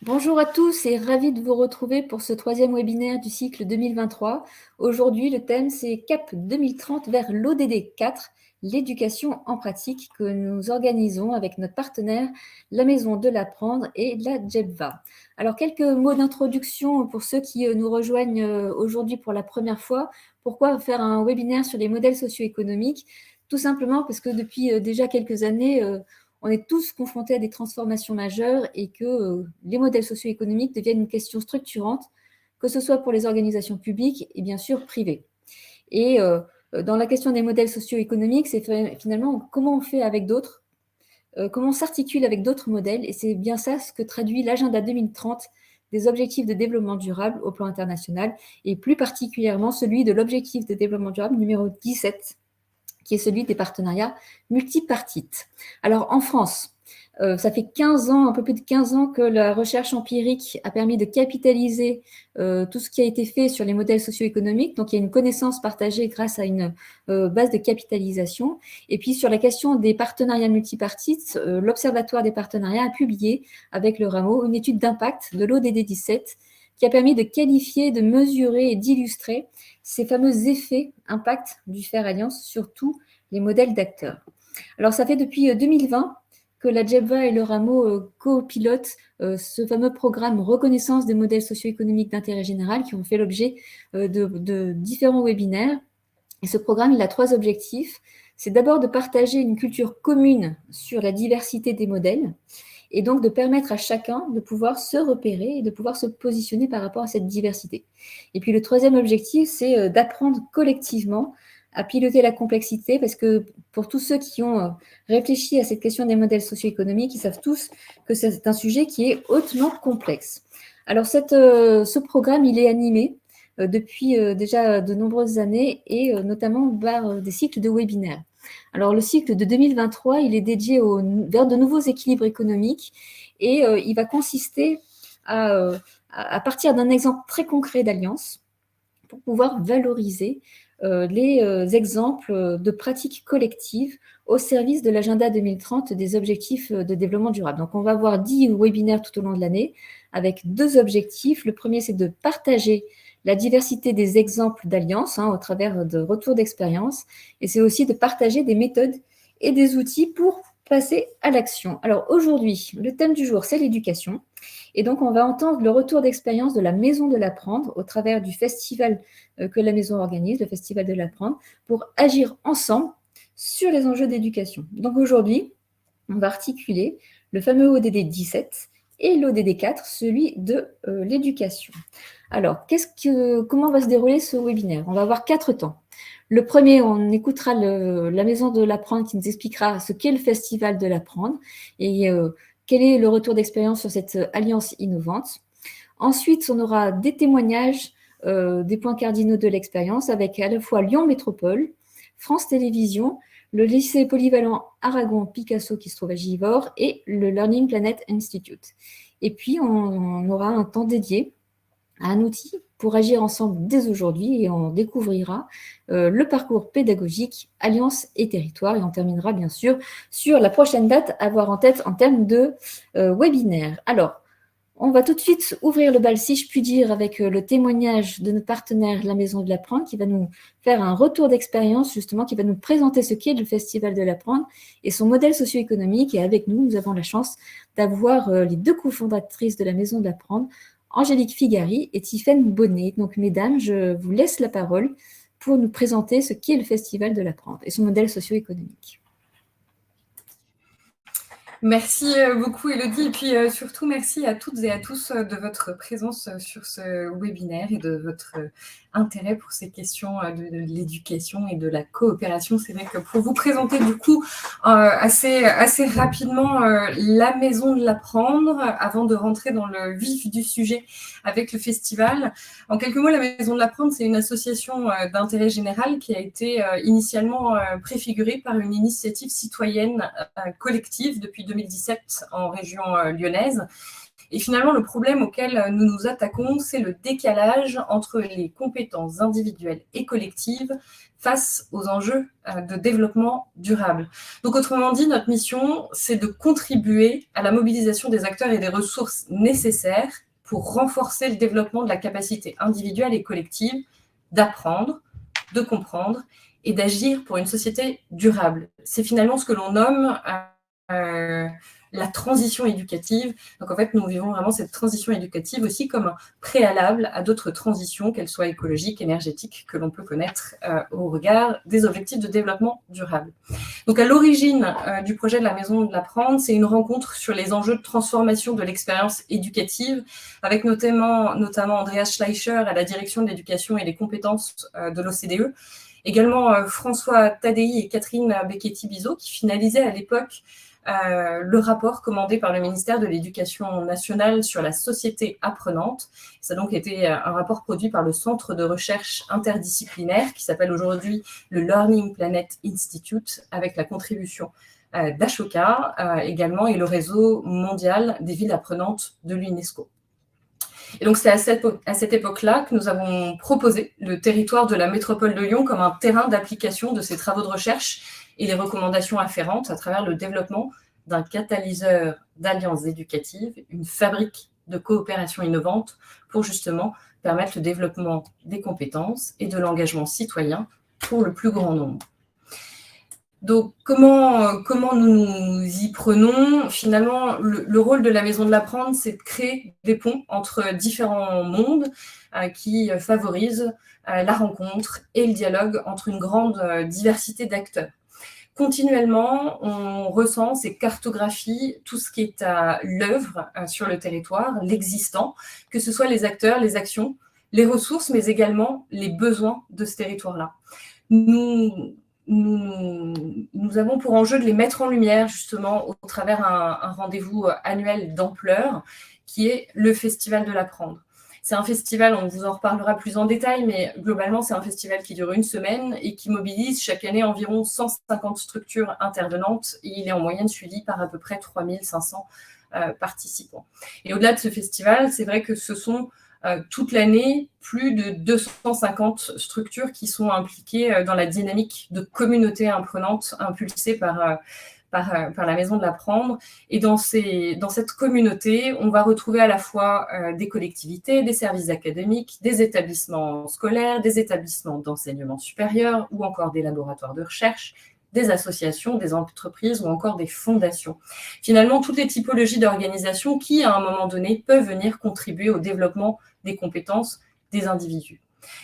Bonjour à tous et ravi de vous retrouver pour ce troisième webinaire du cycle 2023. Aujourd'hui, le thème c'est CAP 2030 vers l'ODD 4, l'éducation en pratique, que nous organisons avec notre partenaire, la Maison de l'Apprendre et la JEBVA. Alors, quelques mots d'introduction pour ceux qui nous rejoignent aujourd'hui pour la première fois. Pourquoi faire un webinaire sur les modèles socio-économiques? Tout simplement parce que depuis déjà quelques années, on est tous confrontés à des transformations majeures et que les modèles socio-économiques deviennent une question structurante, que ce soit pour les organisations publiques et bien sûr privées. Et dans la question des modèles socio-économiques, c'est finalement comment on fait avec d'autres, comment on s'articule avec d'autres modèles, et c'est bien ça ce que traduit l'agenda 2030 des objectifs de développement durable au plan international, et plus particulièrement celui de l'objectif de développement durable numéro 17, qui est celui des partenariats multipartites. Alors, en France, ça fait 15 ans, un peu plus de 15 ans que la recherche empirique a permis de capitaliser tout ce qui a été fait sur les modèles socio-économiques. Donc, il y a une connaissance partagée grâce à une base de capitalisation. Et puis, sur la question des partenariats multipartites, l'Observatoire des partenariats a publié, avec le Rameau, une étude d'impact de l'ODD 17 qui a permis de qualifier, de mesurer et d'illustrer ces fameux effets, impacts du faire alliance sur tous les modèles d'acteurs. Alors, ça fait depuis 2020 que la JEBVA et le Rameau copilotent ce fameux programme reconnaissance des modèles socio-économiques d'intérêt général qui ont fait l'objet de différents webinaires. Et ce programme, il a 3 objectifs. C'est d'abord de partager une culture commune sur la diversité des modèles et donc de permettre à chacun de pouvoir se repérer et de pouvoir se positionner par rapport à cette diversité. Et puis le troisième objectif, c'est d'apprendre collectivement à piloter la complexité, parce que pour tous ceux qui ont réfléchi à cette question des modèles socio-économiques, ils savent tous que c'est un sujet qui est hautement complexe. Alors ce programme, il est animé depuis déjà de nombreuses années et notamment par des cycles de webinaires. Alors, le cycle de 2023, il est dédié vers de nouveaux équilibres économiques et il va consister à partir d'un exemple très concret d'alliance pour pouvoir valoriser les exemples de pratiques collectives au service de l'agenda 2030 des objectifs de développement durable. Donc, on va avoir 10 webinaires tout au long de l'année avec 2 objectifs. Le premier, c'est de partager la diversité des exemples d'alliance au travers de retours d'expérience, et c'est aussi de partager des méthodes et des outils pour passer à l'action. Alors aujourd'hui, le thème du jour, c'est l'éducation. Et donc, on va entendre le retour d'expérience de la Maison de l'Apprendre au travers du festival que la Maison organise, le Festival de l'Apprendre, pour agir ensemble sur les enjeux d'éducation. Donc aujourd'hui, on va articuler le fameux ODD 17 et l'ODD 4, celui de l'éducation. Alors, comment va se dérouler ce webinaire? On va avoir 4 temps. Le premier, on écoutera la Maison de l'Apprendre qui nous expliquera ce qu'est le Festival de l'Apprendre et quel est le retour d'expérience sur cette alliance innovante. Ensuite, on aura des témoignages, des points cardinaux de l'expérience avec à la fois Lyon Métropole, France Télévisions, le lycée polyvalent Aragon Picasso qui se trouve à Givors et le Learning Planet Institute. Et puis, on aura un temps dédié à un outil pour agir ensemble dès aujourd'hui et on découvrira le parcours pédagogique, alliance et territoire. Et on terminera bien sûr sur la prochaine date à avoir en tête en termes de webinaire. Alors, on va tout de suite ouvrir le bal, si je puis dire, avec le témoignage de notre partenaire, la Maison de l'Apprendre, qui va nous faire un retour d'expérience, justement, qui va nous présenter ce qu'est le Festival de l'Apprendre et son modèle socio-économique. Et avec nous, nous avons la chance d'avoir les 2 cofondatrices de la Maison de l'Apprendre, Angélique Figari et Tiffaine Bonnet. Donc, mesdames, je vous laisse la parole pour nous présenter ce qu'est le Festival de l'Apprendre et son modèle socio-économique. Merci beaucoup Elodie et puis surtout merci à toutes et à tous de votre présence sur ce webinaire et de votre intérêt pour ces questions de l'éducation et de la coopération. C'est vrai que pour vous présenter du coup assez rapidement la Maison de l'Apprendre avant de rentrer dans le vif du sujet avec le festival. En quelques mots, la Maison de l'Apprendre, c'est une association d'intérêt général qui a été initialement préfigurée par une initiative citoyenne collective depuis 2017 en région lyonnaise. Et finalement, le problème auquel nous nous attaquons, c'est le décalage entre les compétences individuelles et collectives face aux enjeux de développement durable. Donc, autrement dit, notre mission, c'est de contribuer à la mobilisation des acteurs et des ressources nécessaires pour renforcer le développement de la capacité individuelle et collective d'apprendre, de comprendre et d'agir pour une société durable. C'est finalement ce que l'on nomme la transition éducative. Donc en fait, nous vivons vraiment cette transition éducative aussi comme un préalable à d'autres transitions, qu'elles soient écologiques, énergétiques, que l'on peut connaître au regard des objectifs de développement durable. Donc à l'origine du projet de la Maison de l'Apprendre, c'est une rencontre sur les enjeux de transformation de l'expérience éducative, avec notamment Andreas Schleicher à la direction de l'éducation et des compétences de l'OCDE, également François Tadei et Catherine Becchetti-Bizot, qui finalisaient à l'époque le rapport commandé par le ministère de l'Éducation nationale sur la société apprenante. Ça a donc été un rapport produit par le Centre de recherche interdisciplinaire qui s'appelle aujourd'hui le Learning Planet Institute, avec la contribution d'Ashoka également et le réseau mondial des villes apprenantes de l'UNESCO. Et donc, c'est à cette époque-là que nous avons proposé le territoire de la métropole de Lyon comme un terrain d'application de ces travaux de recherche et les recommandations afférentes à travers le développement d'un catalyseur d'alliances éducatives, une fabrique de coopération innovante pour justement permettre le développement des compétences et de l'engagement citoyen pour le plus grand nombre. Donc, comment nous nous y prenons? Finalement, le rôle de la Maison de l'Apprendre, c'est de créer des ponts entre différents mondes qui favorisent la rencontre et le dialogue entre une grande diversité d'acteurs. Continuellement, on recense et cartographie tout ce qui est à l'œuvre sur le territoire, l'existant, que ce soit les acteurs, les actions, les ressources, mais également les besoins de ce territoire-là. Nous avons pour enjeu de les mettre en lumière, justement, au travers un rendez-vous annuel d'ampleur, qui est le Festival de l'Apprendre. C'est un festival, on vous en reparlera plus en détail, mais globalement, c'est un festival qui dure une semaine et qui mobilise chaque année environ 150 structures intervenantes. Et il est en moyenne suivi par à peu près 3500 participants. Et au-delà de ce festival, c'est vrai que ce sont toute l'année plus de 250 structures qui sont impliquées dans la dynamique de communauté apprenante impulsée par la Maison de l'Apprendre. Et dans cette communauté, on va retrouver à la fois des collectivités, des services académiques, des établissements scolaires, des établissements d'enseignement supérieur ou encore des laboratoires de recherche, des associations, des entreprises ou encore des fondations. Finalement, toutes les typologies d'organisations qui, à un moment donné, peuvent venir contribuer au développement des compétences des individus.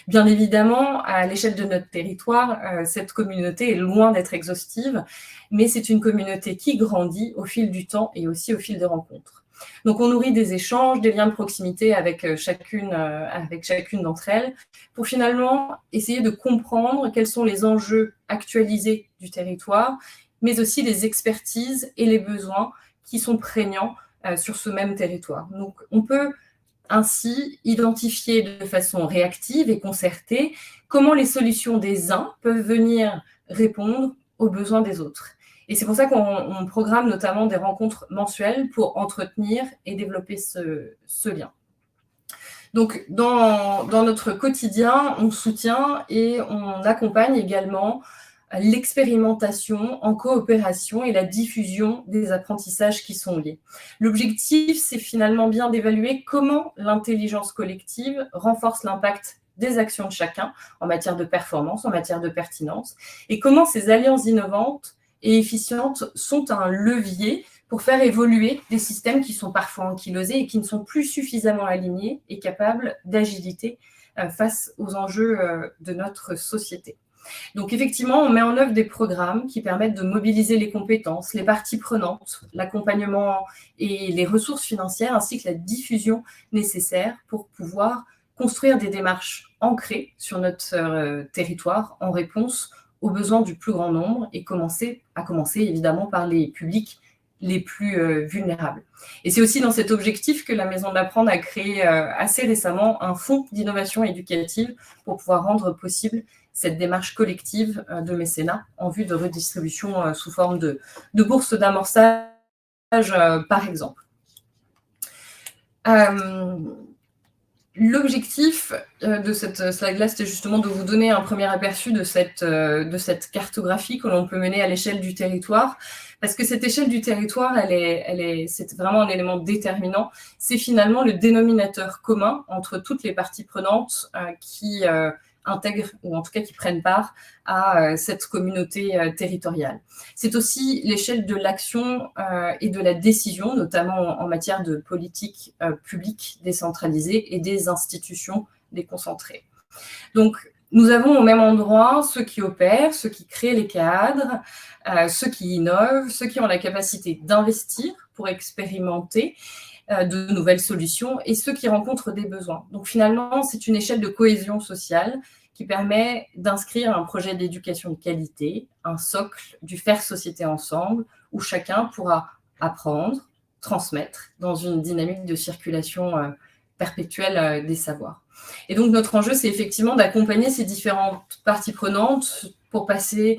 Bien évidemment, à l'échelle de notre territoire, cette communauté est loin d'être exhaustive, mais c'est une communauté qui grandit au fil du temps et aussi au fil des rencontres. Donc, on nourrit des échanges, des liens de proximité avec chacune d'entre elles, pour finalement essayer de comprendre quels sont les enjeux actualisés du territoire, mais aussi les expertises et les besoins qui sont prégnants sur ce même territoire. Donc, on peut ainsi identifier de façon réactive et concertée comment les solutions des uns peuvent venir répondre aux besoins des autres. Et c'est pour ça qu'on programme notamment des rencontres mensuelles pour entretenir et développer ce lien. Donc, dans notre quotidien, on soutient et on accompagne également l'expérimentation en coopération et la diffusion des apprentissages qui sont liés. L'objectif, c'est finalement bien d'évaluer comment l'intelligence collective renforce l'impact des actions de chacun en matière de performance, en matière de pertinence, et comment ces alliances innovantes et efficientes sont un levier pour faire évoluer des systèmes qui sont parfois ankylosés et qui ne sont plus suffisamment alignés et capables d'agilité face aux enjeux de notre société. Donc effectivement, on met en œuvre des programmes qui permettent de mobiliser les compétences, les parties prenantes, l'accompagnement et les ressources financières, ainsi que la diffusion nécessaire pour pouvoir construire des démarches ancrées sur notre territoire en réponse aux besoins du plus grand nombre et à commencer évidemment par les publics les plus vulnérables. Et c'est aussi dans cet objectif que la Maison de l'Apprendre a créé assez récemment un fonds d'innovation éducative pour pouvoir rendre possible cette démarche collective de mécénat en vue de redistribution sous forme de bourses d'amorçage par exemple. L'objectif de cette slide-là, c'était justement de vous donner un premier aperçu de cette cartographie que l'on peut mener à l'échelle du territoire, parce que cette échelle du territoire, c'est vraiment un élément déterminant. C'est finalement le dénominateur commun entre toutes les parties prenantes qui intègrent, ou en tout cas qui prennent part à cette communauté territoriale. C'est aussi l'échelle de l'action et de la décision, notamment en matière de politique publique décentralisée et des institutions déconcentrées. Donc, nous avons au même endroit ceux qui opèrent, ceux qui créent les cadres, ceux qui innovent, ceux qui ont la capacité d'investir pour expérimenter de nouvelles solutions et ceux qui rencontrent des besoins. Donc finalement, c'est une échelle de cohésion sociale qui permet d'inscrire un projet d'éducation de qualité, un socle du faire société ensemble, où chacun pourra apprendre, transmettre dans une dynamique de circulation perpétuelle des savoirs. Et donc notre enjeu, c'est effectivement d'accompagner ces différentes parties prenantes pour passer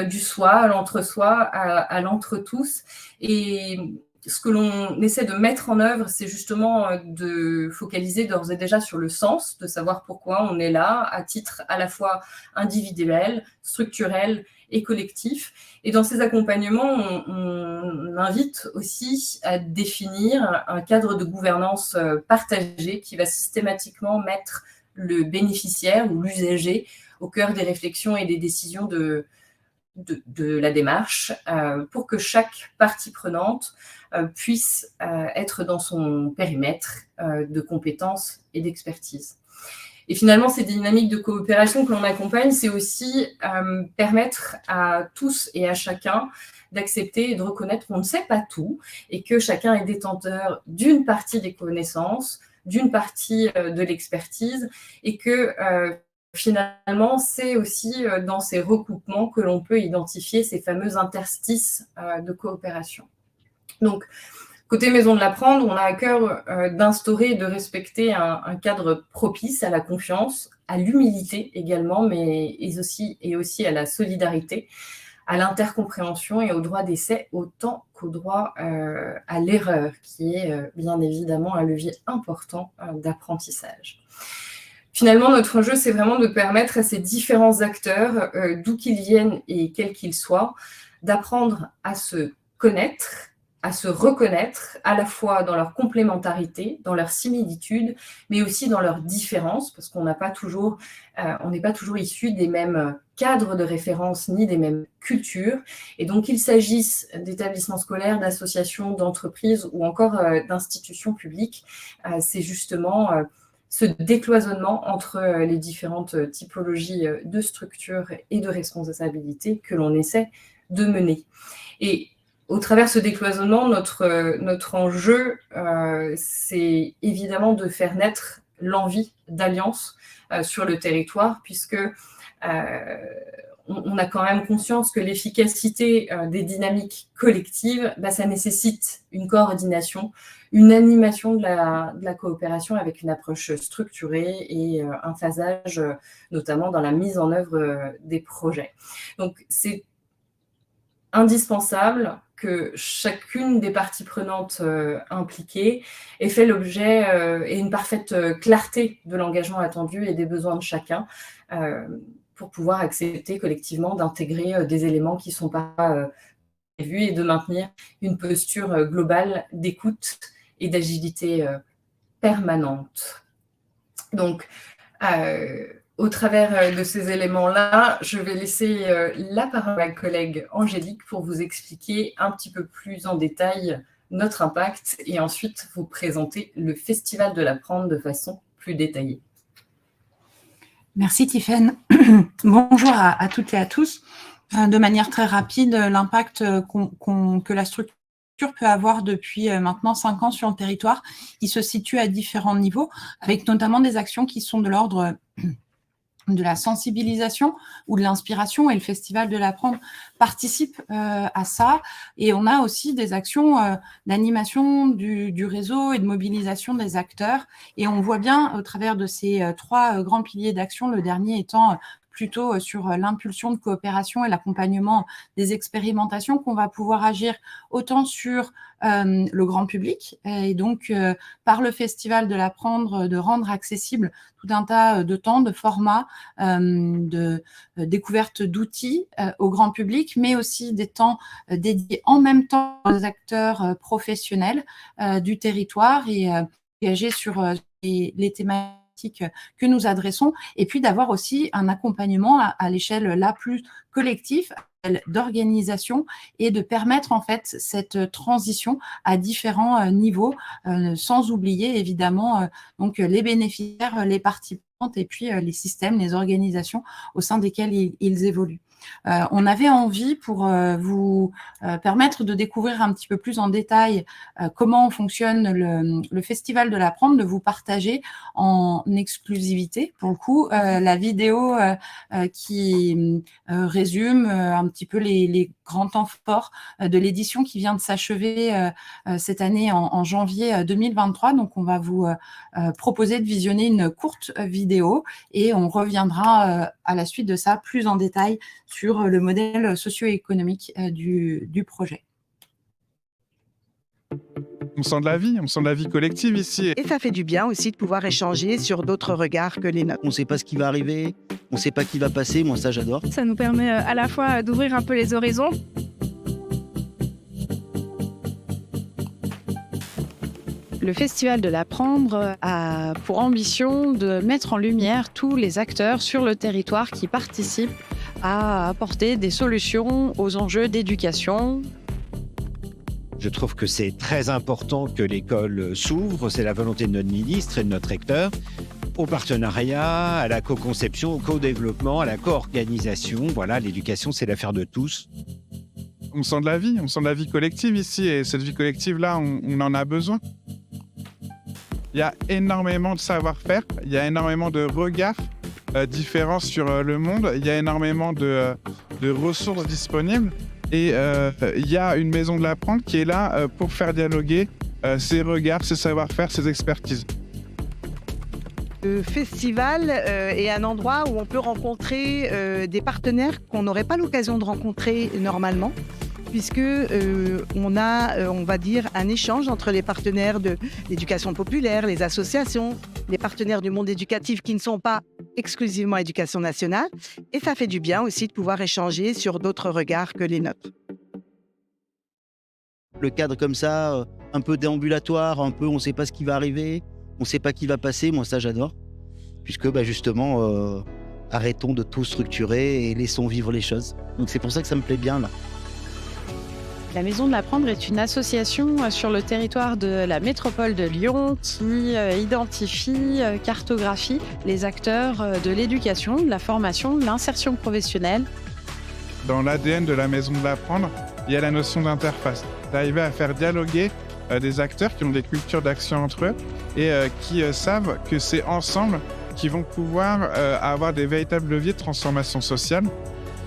du soi à l'entre-soi, à l'entre-tous. Et ce que l'on essaie de mettre en œuvre, c'est justement de focaliser d'ores et déjà sur le sens, de savoir pourquoi on est là, à titre à la fois individuel, structurel et collectif. Et dans ces accompagnements, on invite aussi à définir un cadre de gouvernance partagé qui va systématiquement mettre le bénéficiaire ou l'usager au cœur des réflexions et des décisions de la démarche pour que chaque partie prenante puisse être dans son périmètre de compétences et d'expertise. Et finalement, ces dynamiques de coopération que l'on accompagne, c'est aussi permettre à tous et à chacun d'accepter et de reconnaître qu'on ne sait pas tout et que chacun est détenteur d'une partie des connaissances, d'une partie de l'expertise et que finalement, c'est aussi dans ces recoupements que l'on peut identifier ces fameux interstices de coopération. Donc, côté Maison de l'Apprendre, on a à cœur d'instaurer et de respecter un cadre propice à la confiance, à l'humilité également, mais aussi à la solidarité, à l'intercompréhension et au droit d'essai, autant qu'au droit à l'erreur, qui est bien évidemment un levier important d'apprentissage. Finalement, notre enjeu, c'est vraiment de permettre à ces différents acteurs, d'où qu'ils viennent et quels qu'ils soient, d'apprendre à se connaître, à se reconnaître, à la fois dans leur complémentarité, dans leur similitude, mais aussi dans leurs différences, parce qu'on n'est pas toujours issus des mêmes cadres de référence ni des mêmes cultures. Et donc, qu'il s'agisse d'établissements scolaires, d'associations, d'entreprises ou encore d'institutions publiques, c'est justement ce décloisonnement entre les différentes typologies de structures et de responsabilités que l'on essaie de mener. Et au travers de ce décloisonnement, notre enjeu, c'est évidemment de faire naître l'envie d'alliance sur le territoire, puisque on a quand même conscience que l'efficacité des dynamiques collectives, ça nécessite une coordination, une animation de la coopération avec une approche structurée et un phasage, notamment dans la mise en œuvre des projets. Donc, c'est indispensable que chacune des parties prenantes impliquées ait fait l'objet et une parfaite clarté de l'engagement attendu et des besoins de chacun pour pouvoir accepter collectivement d'intégrer des éléments qui ne sont pas prévus et de maintenir une posture globale d'écoute et d'agilité permanente. Donc, au travers de ces éléments-là, je vais laisser la parole à ma collègue Angélique pour vous expliquer un petit peu plus en détail notre impact et ensuite vous présenter le Festival de l'Apprendre de façon plus détaillée. Merci Tiffaine. Bonjour à toutes et à tous. De manière très rapide, l'impact que la structure peut avoir depuis maintenant 5 ans sur le territoire, il se situe à différents niveaux, avec notamment des actions qui sont de l'ordre de la sensibilisation ou de l'inspiration, et le Festival de l'Apprendre participe à ça. Et on a aussi des actions d'animation du réseau et de mobilisation des acteurs. Et on voit bien au travers de ces 3 grands piliers d'action, le dernier étant plutôt sur l'impulsion de coopération et l'accompagnement des expérimentations qu'on va pouvoir agir autant sur le grand public et donc par le Festival de l'Apprendre, de rendre accessible tout un tas de temps, de formats, de découverte d'outils au grand public, mais aussi des temps dédiés en même temps aux acteurs professionnels du territoire et engagés sur les thématiques que nous adressons, et puis d'avoir aussi un accompagnement à l'échelle la plus collective d'organisation et de permettre en fait cette transition à différents niveaux, sans oublier évidemment donc les bénéficiaires, les parties prenantes et puis les systèmes, les organisations au sein desquelles ils évoluent. On avait envie pour vous permettre de découvrir un petit peu plus en détail comment fonctionne le Festival de l'Apprendre, de vous partager en exclusivité, pour le coup, la vidéo qui résume un petit peu les grands temps forts de l'édition qui vient de s'achever cette année en janvier 2023. Donc, on va vous proposer de visionner une courte vidéo et on reviendra à la suite de ça plus en détail sur le modèle socio-économique du projet. On sent de la vie collective ici. Et ça fait du bien aussi de pouvoir échanger sur d'autres regards que les nôtres. On ne sait pas ce qui va arriver, on ne sait pas qui va passer, moi ça j'adore. Ça nous permet à la fois d'ouvrir un peu les horizons. Le Festival de l'Apprendre a pour ambition de mettre en lumière tous les acteurs sur le territoire qui participent à apporter des solutions aux enjeux d'éducation. Je trouve que c'est très important que l'école s'ouvre, c'est la volonté de notre ministre et de notre recteur, au partenariat, à la co-conception, au co-développement, à la co-organisation. Voilà, l'éducation, c'est l'affaire de tous. On sent de la vie collective ici, et cette vie collective-là, on en a besoin. Il y a énormément de savoir-faire, il y a énormément de regards différents sur le monde, il y a énormément de ressources disponibles. Et il y a une maison de l'apprendre qui est là pour faire dialoguer ces regards, ces savoir-faire, ces expertises. Le festival est un endroit où on peut rencontrer des partenaires qu'on n'aurait pas l'occasion de rencontrer normalement, puisque on a, on va dire, un échange entre les partenaires de l'éducation populaire, les associations, les partenaires du monde éducatif qui ne sont pas exclusivement éducation nationale. Et ça fait du bien aussi de pouvoir échanger sur d'autres regards que les nôtres. Le cadre comme ça, un peu déambulatoire, un peu on ne sait pas ce qui va arriver, on ne sait pas qui va passer, moi ça j'adore. Puisque justement, arrêtons de tout structurer et laissons vivre les choses. Donc c'est pour ça que ça me plaît bien là. La Maison de l'Apprendre est une association sur le territoire de la métropole de Lyon qui identifie, cartographie les acteurs de l'éducation, de la formation, de l'insertion professionnelle. Dans l'ADN de la Maison de l'Apprendre, il y a la notion d'interface, d'arriver à faire dialoguer des acteurs qui ont des cultures d'action entre eux et qui savent que c'est ensemble qu'ils vont pouvoir avoir des véritables leviers de transformation sociale.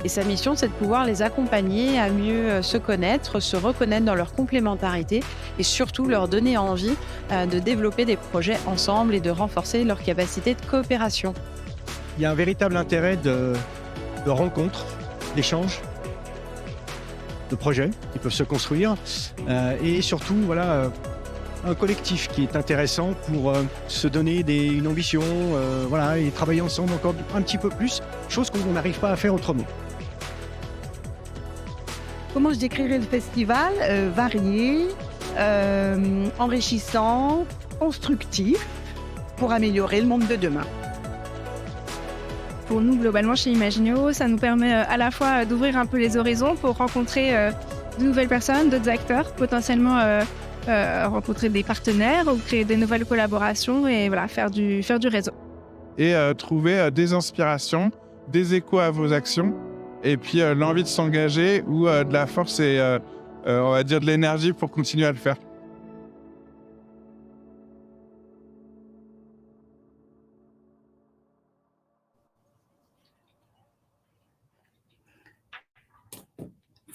Et sa mission, c'est de pouvoir les accompagner à mieux se connaître, se reconnaître dans leur complémentarité et surtout leur donner envie de développer des projets ensemble et de renforcer leur capacité de coopération. Il y a un véritable intérêt de rencontres, d'échanges, de projets qui peuvent se construire et surtout un collectif qui est intéressant pour se donner une ambition et travailler ensemble encore un petit peu plus, chose qu'on n'arrive pas à faire autrement. Comment je décrirais le festival ? Varié, enrichissant, constructif, pour améliorer le monde de demain. Pour nous, globalement, chez Imaginio, ça nous permet à la fois d'ouvrir un peu les horizons pour rencontrer de nouvelles personnes, d'autres acteurs, potentiellement rencontrer des partenaires ou créer des nouvelles collaborations et faire du réseau. Et trouver des inspirations, des échos à vos actions et puis l'envie de s'engager ou de la force et on va dire de l'énergie pour continuer à le faire.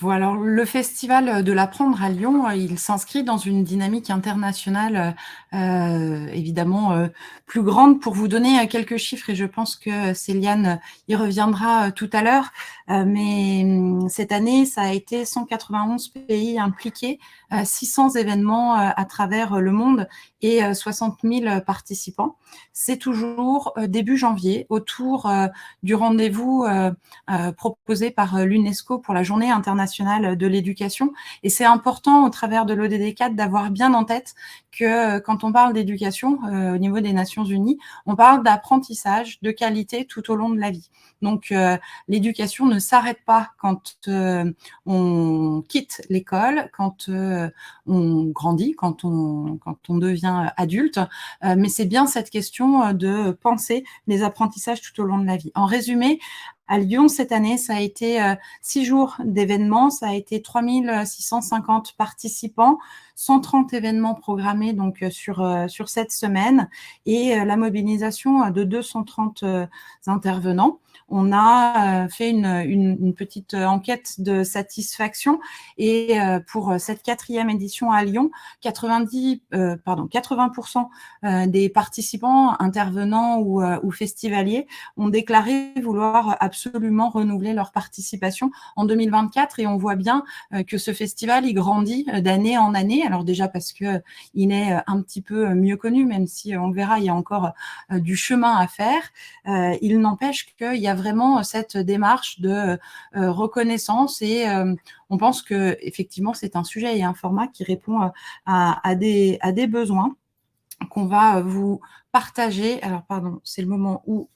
Voilà, alors, le Festival de l'Apprendre à Lyon, il s'inscrit dans une dynamique internationale évidemment plus grande. Pour vous donner quelques chiffres, et je pense que Céliane y reviendra tout à l'heure, mais cette année, ça a été 191 pays impliqués, 600 événements à travers le monde et 60 000 participants. C'est toujours début janvier, autour du rendez-vous proposé par l'UNESCO pour la Journée internationale de l'éducation. Et c'est important, au travers de l'ODD4, d'avoir bien en tête que quand on parle d'éducation au niveau des Nations Unies, on parle d'apprentissage de qualité tout au long de la vie. Donc, l'éducation ne s'arrête pas quand on quitte l'école, quand on grandit, quand on devient adulte, mais c'est bien cette question de penser les apprentissages tout au long de la vie. En résumé, à Lyon, cette année, ça a été 6 jours d'événements, ça a été 3650 participants, 130 événements programmés donc sur cette semaine et la mobilisation de 230 intervenants. On a fait une petite enquête de satisfaction et pour cette 4e édition à Lyon, 80% des participants, intervenants ou festivaliers ont déclaré vouloir absolument renouveler leur participation en 2024 et on voit bien que ce festival, il grandit d'année en année. Alors déjà parce que il est un petit peu mieux connu, même si on le verra, il y a encore du chemin à faire. Il n'empêche qu'il y a vraiment cette démarche de reconnaissance et on pense que effectivement c'est un sujet et un format qui répond à des besoins qu'on va vous partager. Alors pardon, c'est le moment où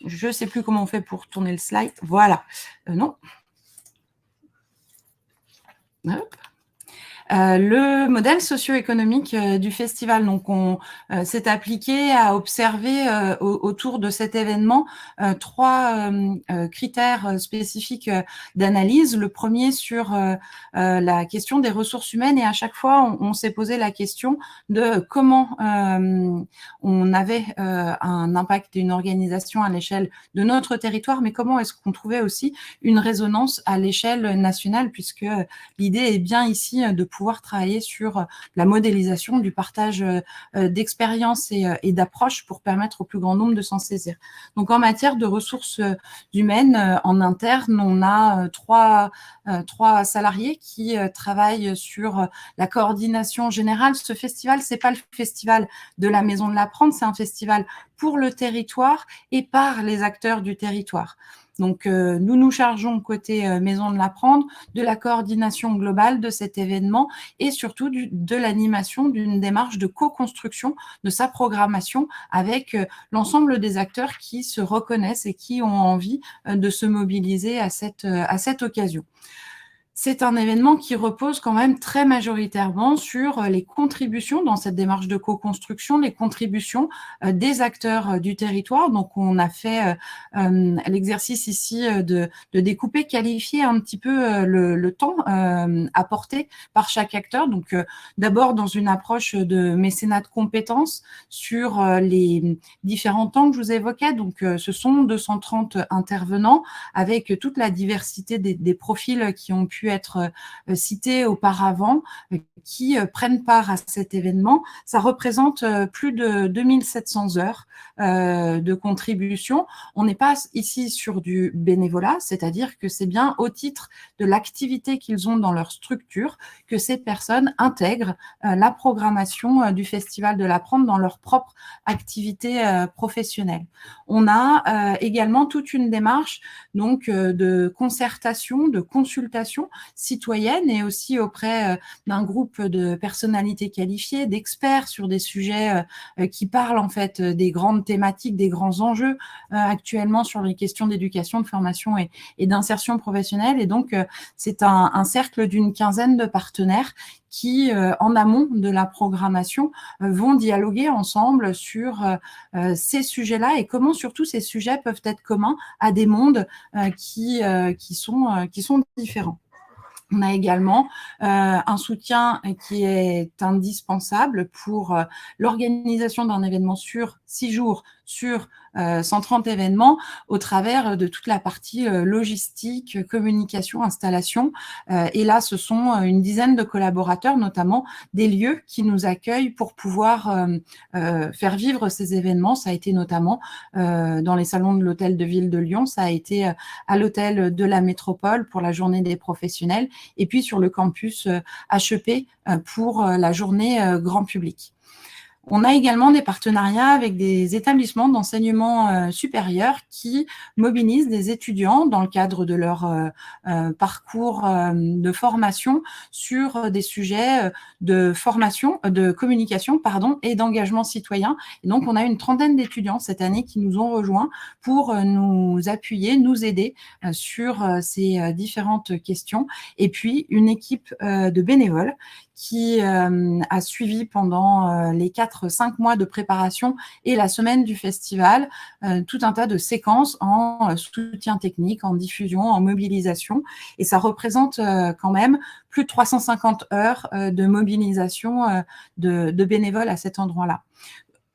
je ne sais plus comment on fait pour tourner le slide. Voilà. Non. Hop. Le modèle socio-économique du festival. Donc, on s'est appliqué à observer autour de cet événement 3 critères spécifiques d'analyse. Le premier sur la question des ressources humaines et à chaque fois, on s'est posé la question de comment on avait un impact d'une organisation à l'échelle de notre territoire, mais comment est-ce qu'on trouvait aussi une résonance à l'échelle nationale, puisque l'idée est bien ici de pouvoir travailler sur la modélisation du partage d'expériences et d'approches pour permettre au plus grand nombre de s'en saisir. Donc, en matière de ressources humaines, en interne, on a trois salariés qui travaillent sur la coordination générale. Ce festival, c'est pas le festival de la Maison de l'Apprendre, c'est un festival pour le territoire et par les acteurs du territoire. Donc, nous nous chargeons côté Maison de l'Apprendre de la coordination globale de cet événement et surtout de l'animation d'une démarche de co-construction de sa programmation avec l'ensemble des acteurs qui se reconnaissent et qui ont envie de se mobiliser à cette occasion. C'est un événement qui repose quand même très majoritairement sur les contributions dans cette démarche de co-construction, les contributions des acteurs du territoire. Donc, on a fait l'exercice ici de découper, qualifier un petit peu le temps apporté par chaque acteur. Donc, d'abord dans une approche de mécénat de compétences sur les différents temps que je vous évoquais. Donc, ce sont 230 intervenants avec toute la diversité des profils qui ont pu être cités auparavant, qui prennent part à cet événement. Ça représente plus de 2700 heures de contribution. On n'est pas ici sur du bénévolat, c'est-à-dire que c'est bien au titre de l'activité qu'ils ont dans leur structure que ces personnes intègrent la programmation du Festival de l'Apprendre dans leur propre activité professionnelle. On a également toute une démarche donc de concertation, de consultation citoyenne et aussi auprès d'un groupe de personnalités qualifiées, d'experts sur des sujets qui parlent en fait des grandes thématiques, des grands enjeux actuellement sur les questions d'éducation, de formation et d'insertion professionnelle. Et donc, c'est un cercle d'une quinzaine de partenaires qui, en amont de la programmation, vont dialoguer ensemble sur ces sujets-là et comment surtout ces sujets peuvent être communs à des mondes qui sont différents. On a également un soutien qui est indispensable pour l'organisation d'un événement sur 6 jours sur 130 événements au travers de toute la partie logistique, communication, installation. Et là, ce sont une dizaine de collaborateurs, notamment des lieux qui nous accueillent pour pouvoir faire vivre ces événements. Ça a été notamment dans les salons de l'hôtel de ville de Lyon, ça a été à l'hôtel de la Métropole pour la journée des professionnels et puis sur le campus HEP pour la journée grand public. On a également des partenariats avec des établissements d'enseignement supérieur qui mobilisent des étudiants dans le cadre de leur parcours de formation sur des sujets de formation, de communication, et d'engagement citoyen. Et donc, on a une trentaine d'étudiants cette année qui nous ont rejoints pour nous appuyer, nous aider sur ces différentes questions. Et puis, une équipe de bénévoles qui a suivi pendant les 4-5 mois de préparation et la semaine du festival tout un tas de séquences en soutien technique, en diffusion, en mobilisation. Et ça représente quand même plus de 350 heures de mobilisation de bénévoles à cet endroit-là.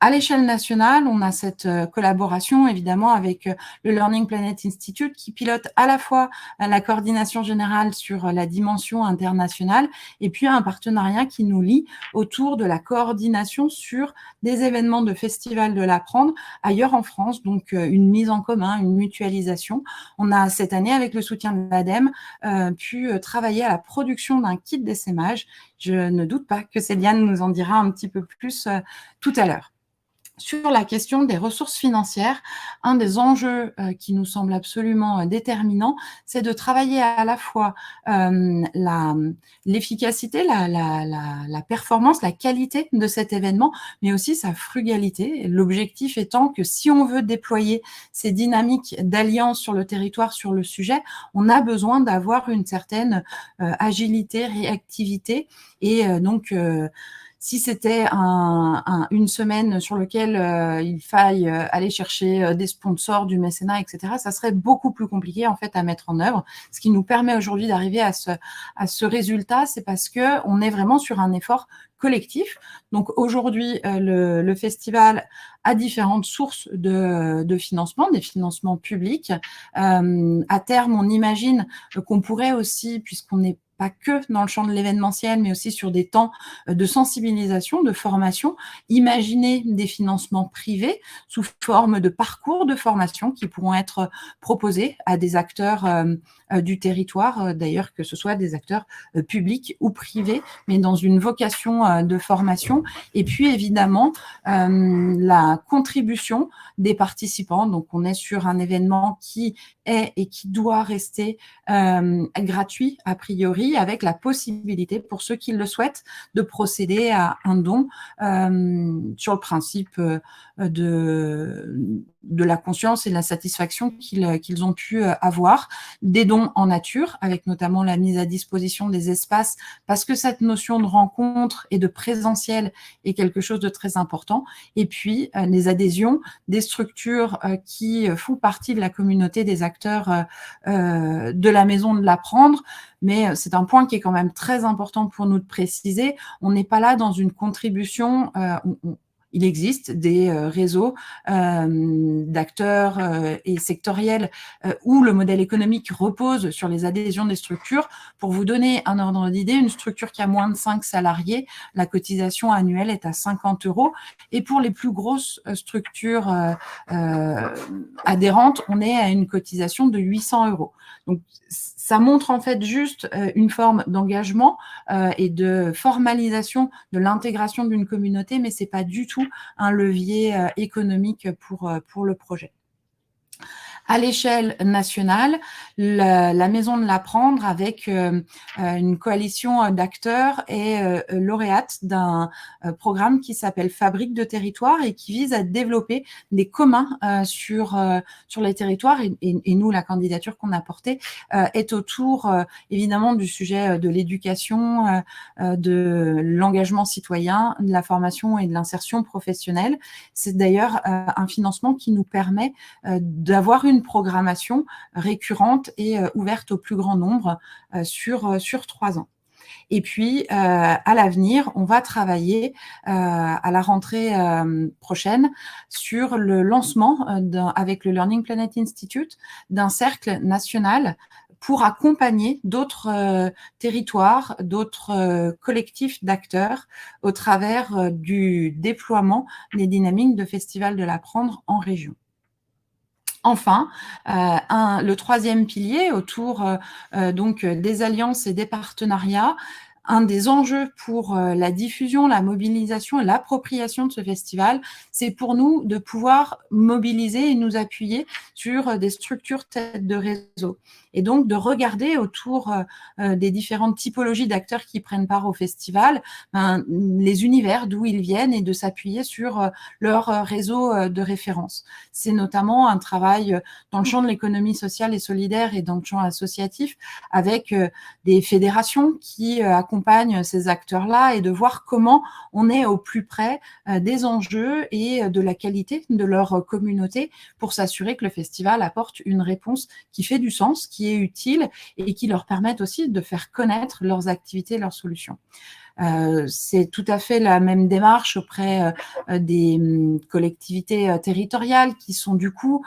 À l'échelle nationale, on a cette collaboration évidemment avec le Learning Planet Institute qui pilote à la fois la coordination générale sur la dimension internationale et puis un partenariat qui nous lie autour de la coordination sur des événements de Festival de l'Apprendre ailleurs en France, donc une mise en commun, une mutualisation. On a cette année, avec le soutien de l'ADEME, pu travailler à la production d'un kit d'essaimage. Je ne doute pas que Céliane nous en dira un petit peu plus tout à l'heure. Sur la question des ressources financières, un des enjeux qui nous semble absolument déterminant, c'est de travailler à la fois l'efficacité, la performance, la qualité de cet événement, mais aussi sa frugalité. L'objectif étant que si on veut déployer ces dynamiques d'alliance sur le territoire, sur le sujet, on a besoin d'avoir une certaine agilité, réactivité et donc si c'était une semaine sur laquelle il faille aller chercher des sponsors, du mécénat, etc., ça serait beaucoup plus compliqué en fait à mettre en œuvre. Ce qui nous permet aujourd'hui d'arriver à ce résultat, c'est parce que on est vraiment sur un effort collectif. Donc aujourd'hui, le festival a différentes sources de financement, des financements publics. À terme, on imagine qu'on pourrait aussi, puisqu'on n'est pas que dans le champ de l'événementiel, mais aussi sur des temps de sensibilisation, de formation, imaginer des financements privés sous forme de parcours de formation qui pourront être proposés à des acteurs du territoire, d'ailleurs que ce soit des acteurs publics ou privés, mais dans une vocation de formation. Et puis évidemment, la contribution des participants. Donc on est sur un événement qui est et qui doit rester gratuit a priori, avec la possibilité pour ceux qui le souhaitent de procéder à un don sur le principe de la conscience et de la satisfaction qu'ils ont pu avoir, des dons en nature, avec notamment la mise à disposition des espaces, parce que cette notion de rencontre et de présentiel est quelque chose de très important, et puis les adhésions des structures qui font partie de la communauté des acteurs de la Maison de l'Apprendre. Mais c'est un point qui est quand même très important pour nous de préciser. On n'est pas là dans une contribution. Il existe des réseaux d'acteurs et sectoriels où le modèle économique repose sur les adhésions des structures. Pour vous donner un ordre d'idée, une structure qui a moins de 5 salariés, la cotisation annuelle est à 50 €. Et pour les plus grosses structures adhérentes, on est à une cotisation de 800 €. Donc, ça montre en fait juste une forme d'engagement et de formalisation de l'intégration d'une communauté, mais c'est pas du tout un levier économique pour le projet. À l'échelle nationale, la Maison de l'Apprendre, avec une coalition d'acteurs, est lauréate d'un programme qui s'appelle Fabrique de territoire et qui vise à développer des communs sur les territoires. Et nous, la candidature qu'on a portée est autour, évidemment, du sujet de l'éducation, de l'engagement citoyen, de la formation et de l'insertion professionnelle. C'est d'ailleurs un financement qui nous permet d'avoir une programmation récurrente et ouverte au plus grand nombre sur 3 ans. Et puis, à l'avenir, on va travailler à la rentrée prochaine sur le lancement avec le Learning Planet Institute d'un cercle national pour accompagner d'autres territoires, d'autres collectifs d'acteurs au travers du déploiement des dynamiques de Festival de l'Apprendre en région. Enfin, le troisième pilier autour donc des alliances et des partenariats, un des enjeux pour la diffusion, la mobilisation et l'appropriation de ce festival, c'est pour nous de pouvoir mobiliser et nous appuyer sur des structures têtes de réseau. Et donc, de regarder autour des différentes typologies d'acteurs qui prennent part au festival, les univers d'où ils viennent et de s'appuyer sur leur réseau de référence. C'est notamment un travail dans le champ de l'économie sociale et solidaire et dans le champ associatif avec des fédérations qui accompagnent ces acteurs-là et de voir comment on est au plus près des enjeux et de la qualité de leur communauté pour s'assurer que le festival apporte une réponse qui fait du sens, qui est utile et qui leur permette aussi de faire connaître leurs activités, leurs solutions. C'est tout à fait la même démarche auprès des collectivités territoriales qui sont du coup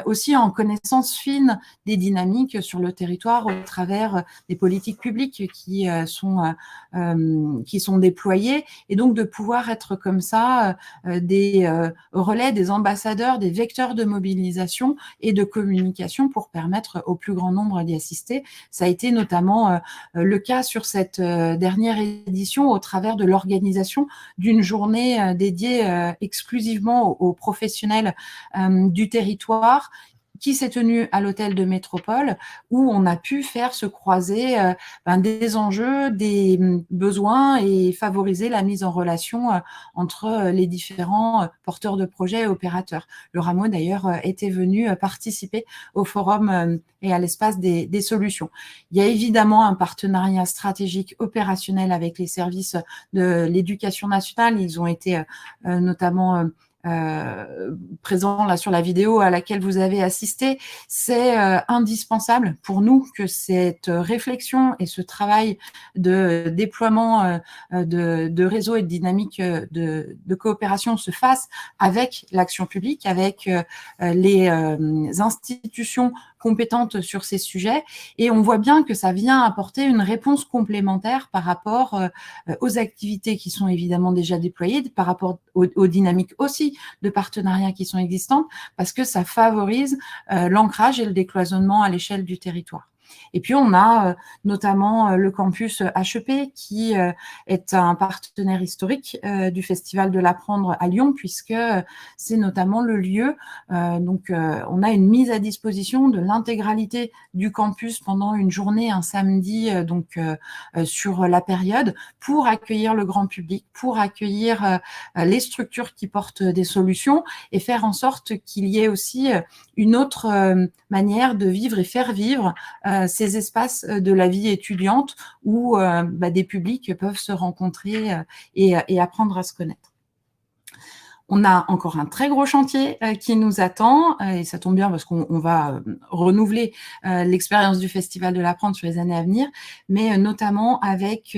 aussi en connaissance fine des dynamiques sur le territoire au travers des politiques publiques qui sont déployées et donc de pouvoir être comme ça des relais, des ambassadeurs, des vecteurs de mobilisation et de communication pour permettre au plus grand nombre d'y assister. Ça a été notamment le cas sur cette dernière édition au travers de l'organisation d'une journée dédiée exclusivement aux professionnels du territoire qui s'est tenue à l'hôtel de Métropole, où on a pu faire se croiser des enjeux, des besoins et favoriser la mise en relation entre les différents porteurs de projets et opérateurs. Le Rameau, d'ailleurs, était venu participer au forum et à l'espace des solutions. Il y a évidemment un partenariat stratégique opérationnel avec les services de l'éducation nationale. Ils ont été notamment présent là sur la vidéo à laquelle vous avez assisté. C'est indispensable pour nous que cette réflexion et ce travail de déploiement de réseaux et de dynamique de coopération se fasse avec l'action publique, avec les institutions compétentes sur ces sujets. Et on voit bien que ça vient apporter une réponse complémentaire par rapport aux activités qui sont évidemment déjà déployées, par rapport aux dynamiques aussi de partenariats qui sont existantes, parce que ça favorise l'ancrage et le décloisonnement à l'échelle du territoire. Et puis, on a notamment le campus HEP qui est un partenaire historique du Festival de l'Apprendre à Lyon, puisque c'est notamment le lieu. Donc, on a une mise à disposition de l'intégralité du campus pendant une journée, un samedi, sur la période, pour accueillir le grand public, pour accueillir les structures qui portent des solutions et faire en sorte qu'il y ait aussi une autre manière de vivre et faire vivre ces espaces de la vie étudiante où des publics peuvent se rencontrer et apprendre à se connaître. On a encore un très gros chantier qui nous attend et ça tombe bien parce qu'on va renouveler l'expérience du Festival de l'Apprendre sur les années à venir, mais notamment avec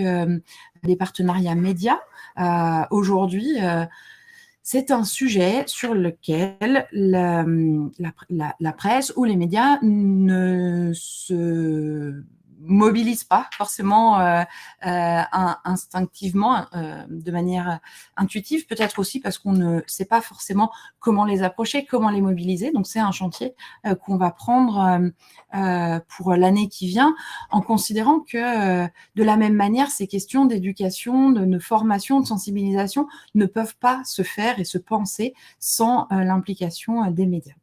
des partenariats médias. Aujourd'hui, c'est un sujet sur lequel la presse ou les médias ne se mobilisent pas forcément instinctivement, de manière intuitive, peut-être aussi parce qu'on ne sait pas forcément comment les approcher, comment les mobiliser. Donc, c'est un chantier qu'on va prendre pour l'année qui vient, en considérant que de la même manière, ces questions d'éducation, de formation, de sensibilisation ne peuvent pas se faire et se penser sans l'implication des médias.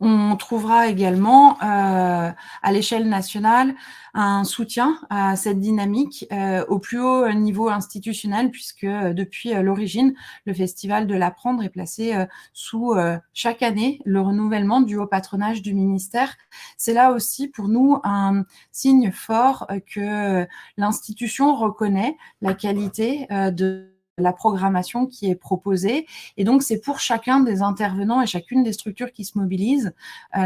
On trouvera également à l'échelle nationale un soutien à cette dynamique au plus haut niveau institutionnel, puisque depuis l'origine, le Festival de l'Apprendre est placé sous chaque année le renouvellement du haut patronage du ministère. C'est là aussi pour nous un signe fort que l'institution reconnaît la qualité de la programmation qui est proposée. Et donc, c'est pour chacun des intervenants et chacune des structures qui se mobilisent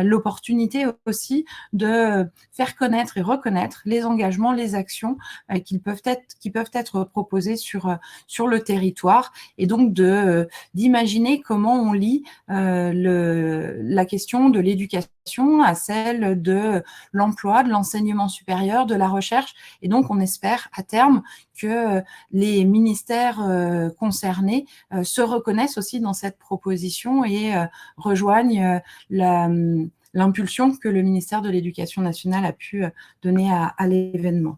l'opportunité aussi de faire connaître et reconnaître les engagements, les actions qui peuvent être proposées sur le territoire, et donc d'imaginer comment on lie la question de l'éducation à celle de l'emploi, de l'enseignement supérieur, de la recherche. Et donc, on espère à terme que les ministères concernés se reconnaissent aussi dans cette proposition et rejoignent l'impulsion que le ministère de l'Éducation nationale a pu donner à l'événement.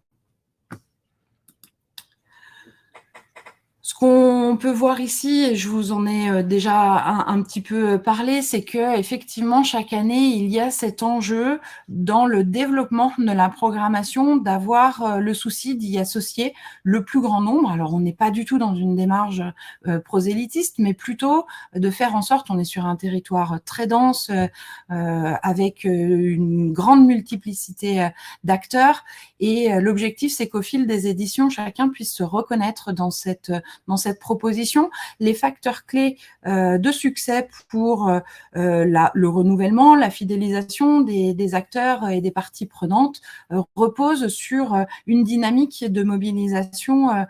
Ce qu'on peut voir ici, et je vous en ai déjà un petit peu parlé, c'est que effectivement chaque année il y a cet enjeu dans le développement de la programmation d'avoir le souci d'y associer le plus grand nombre. Alors on n'est pas du tout dans une démarche prosélytiste, mais plutôt de faire en sorte, on est sur un territoire très dense avec une grande multiplicité d'acteurs, et l'objectif c'est qu'au fil des éditions, chacun puisse se reconnaître dans cette proposition. Les facteurs clés de succès pour le renouvellement, la fidélisation des acteurs et des parties prenantes reposent sur une dynamique de mobilisation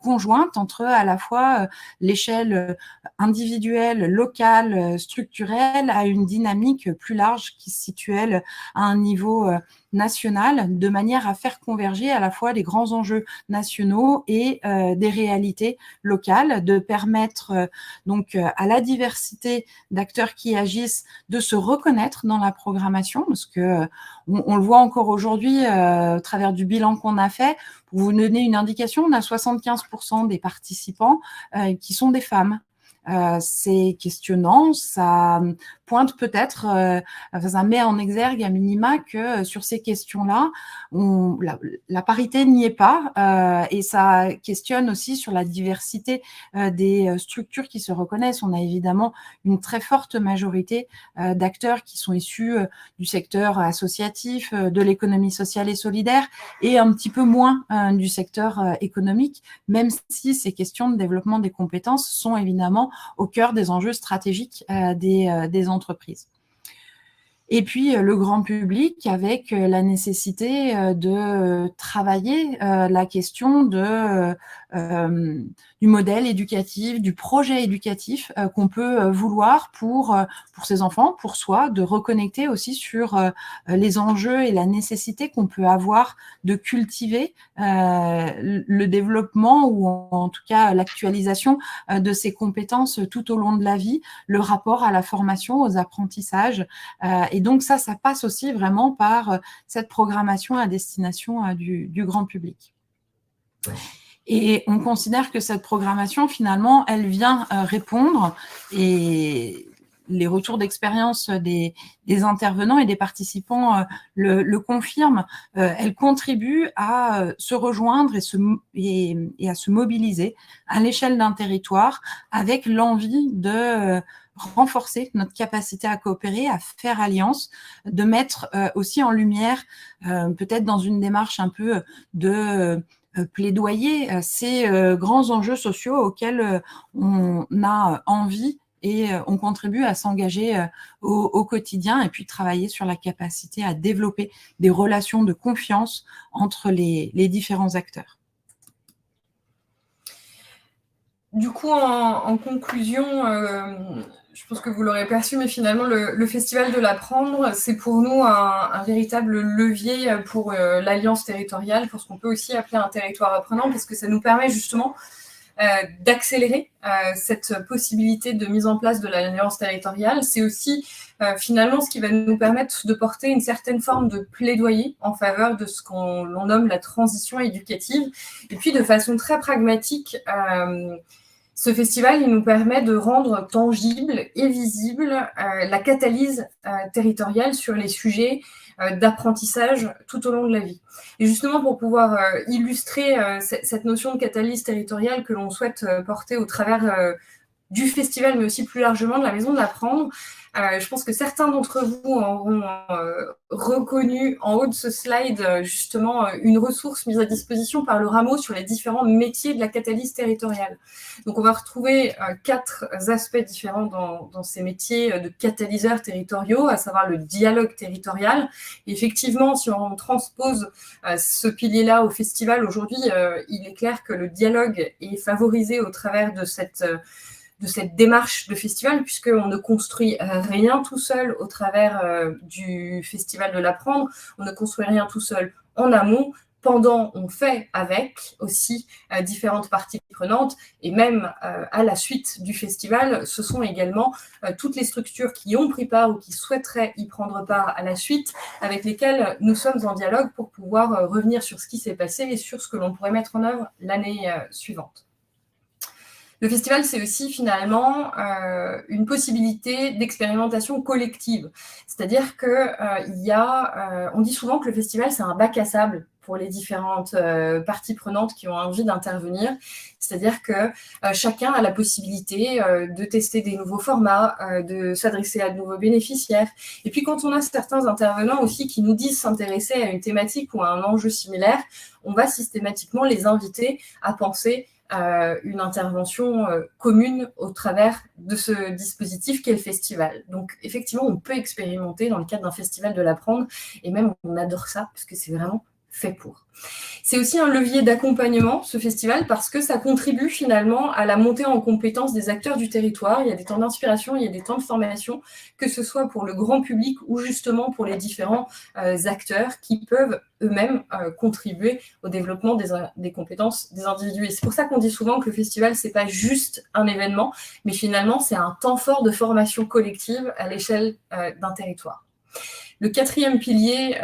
conjointe entre à la fois l'échelle individuelle, locale, structurelle, à une dynamique plus large qui se situe à un niveau national, de manière à faire converger à la fois les grands enjeux nationaux et des réalités locales, de permettre donc à la diversité d'acteurs qui agissent de se reconnaître dans la programmation, parce que on le voit encore aujourd'hui au travers du bilan qu'on a fait. Pour vous donner une indication, on a 75% des participants qui sont des femmes. C'est questionnant, ça pointe peut-être, ça met en exergue à minima que sur ces questions-là, la parité n'y est pas, et ça questionne aussi sur la diversité des structures qui se reconnaissent. On a évidemment une très forte majorité d'acteurs qui sont issus du secteur associatif, de l'économie sociale et solidaire, et un petit peu moins du secteur économique, même si ces questions de développement des compétences sont évidemment au cœur des enjeux stratégiques des entreprises. Et puis le grand public, avec la nécessité de travailler la question du modèle éducatif, du projet éducatif qu'on peut vouloir pour ses enfants, pour soi, de reconnecter aussi sur les enjeux et la nécessité qu'on peut avoir de cultiver le développement, ou en tout cas l'actualisation de ces compétences tout au long de la vie, le rapport à la formation, aux apprentissages. Et donc ça passe aussi vraiment par cette programmation à destination du grand public. Et on considère que cette programmation, finalement, elle vient répondre, et les retours d'expérience des intervenants et des participants le confirment, elle contribue à se rejoindre et à se mobiliser à l'échelle d'un territoire avec l'envie de renforcer notre capacité à coopérer, à faire alliance, de mettre aussi en lumière, peut-être dans une démarche un peu de plaidoyer, ces grands enjeux sociaux auxquels on a envie, et on contribue à s'engager au quotidien, et puis travailler sur la capacité à développer des relations de confiance entre les différents acteurs. Du coup, en conclusion, je pense que vous l'aurez perçu, mais finalement, le Festival de l'Apprendre, c'est pour nous un véritable levier pour l'alliance territoriale, pour ce qu'on peut aussi appeler un territoire apprenant, parce que ça nous permet justement d'accélérer cette possibilité de mise en place de l'alliance territoriale. C'est aussi finalement ce qui va nous permettre de porter une certaine forme de plaidoyer en faveur de ce l'on nomme la transition éducative. Et puis de façon très pragmatique, ce festival, il nous permet de rendre tangible et visible la catalyse territoriale sur les sujets d'apprentissage tout au long de la vie. Et justement, pour pouvoir illustrer cette notion de catalyse territoriale que l'on souhaite porter au travers du festival, mais aussi plus largement de la Maison de l'Apprendre. Je pense que certains d'entre vous auront reconnu en haut de ce slide justement une ressource mise à disposition par le Rameau sur les différents métiers de la catalyse territoriale. Donc on va retrouver 4 aspects différents dans ces métiers de catalyseurs territoriaux, à savoir le dialogue territorial. Et effectivement, si on transpose ce pilier-là au festival aujourd'hui, il est clair que le dialogue est favorisé au travers de cette démarche de festival, puisqu'on ne construit rien tout seul au travers du Festival de l'Apprendre, on ne construit rien tout seul en amont, pendant, on fait avec aussi différentes parties prenantes, et même à la suite du festival, ce sont également toutes les structures qui ont pris part ou qui souhaiteraient y prendre part à la suite, avec lesquelles nous sommes en dialogue pour pouvoir revenir sur ce qui s'est passé et sur ce que l'on pourrait mettre en œuvre l'année suivante. Le festival, c'est aussi finalement une possibilité d'expérimentation collective. C'est-à-dire qu'on dit souvent que le festival, c'est un bac à sable pour les différentes parties prenantes qui ont envie d'intervenir. C'est-à-dire que chacun a la possibilité de tester des nouveaux formats, de s'adresser à de nouveaux bénéficiaires. Et puis quand on a certains intervenants aussi qui nous disent s'intéresser à une thématique ou à un enjeu similaire, on va systématiquement les inviter à penser une intervention commune au travers de ce dispositif qu'est le festival. Donc effectivement, on peut expérimenter dans le cadre d'un festival de l'Apprendre, et même on adore ça, parce que c'est vraiment fait pour. C'est aussi un levier d'accompagnement, ce festival, parce que ça contribue finalement à la montée en compétence des acteurs du territoire. Il y a des temps d'inspiration, il y a des temps de formation, que ce soit pour le grand public ou justement pour les différents acteurs qui peuvent eux-mêmes contribuer au développement des compétences des individus. Et c'est pour ça qu'on dit souvent que le festival, c'est pas juste un événement, mais finalement, c'est un temps fort de formation collective à l'échelle d'un territoire. Le 4e pilier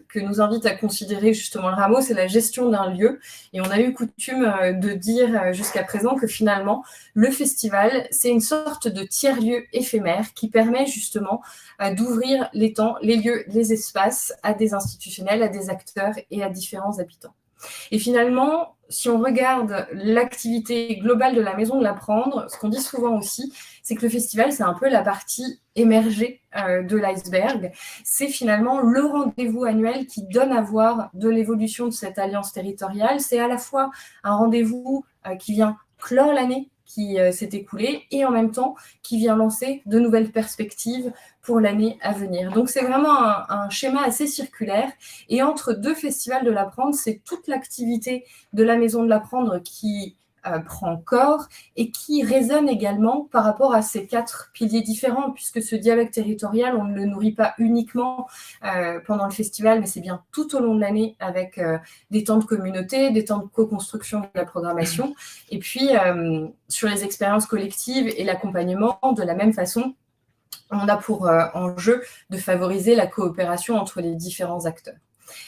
que nous invite à considérer justement le Rameau, c'est la gestion d'un lieu. Et on a eu coutume de dire jusqu'à présent que finalement, le festival, c'est une sorte de tiers-lieu éphémère qui permet justement d'ouvrir les temps, les lieux, les espaces à des institutionnels, à des acteurs et à différents habitants. Et finalement, si on regarde l'activité globale de la Maison de l'Apprendre, ce qu'on dit souvent aussi, c'est que le festival, c'est un peu la partie émergée de l'iceberg. C'est finalement le rendez-vous annuel qui donne à voir de l'évolution de cette alliance territoriale. C'est à la fois un rendez-vous qui vient clore l'année qui s'est écoulée et en même temps qui vient lancer de nouvelles perspectives pour l'année à venir. Donc c'est vraiment un schéma assez circulaire, et entre 2 festivals de l'Apprendre, c'est toute l'activité de la Maison de l'Apprendre qui prend corps et qui résonne également par rapport à ces 4 piliers différents, puisque ce dialogue territorial, on ne le nourrit pas uniquement pendant le festival, mais c'est bien tout au long de l'année avec des temps de communauté, des temps de co-construction de la programmation, et puis sur les expériences collectives et l'accompagnement, de la même façon, on a pour enjeu de favoriser la coopération entre les différents acteurs.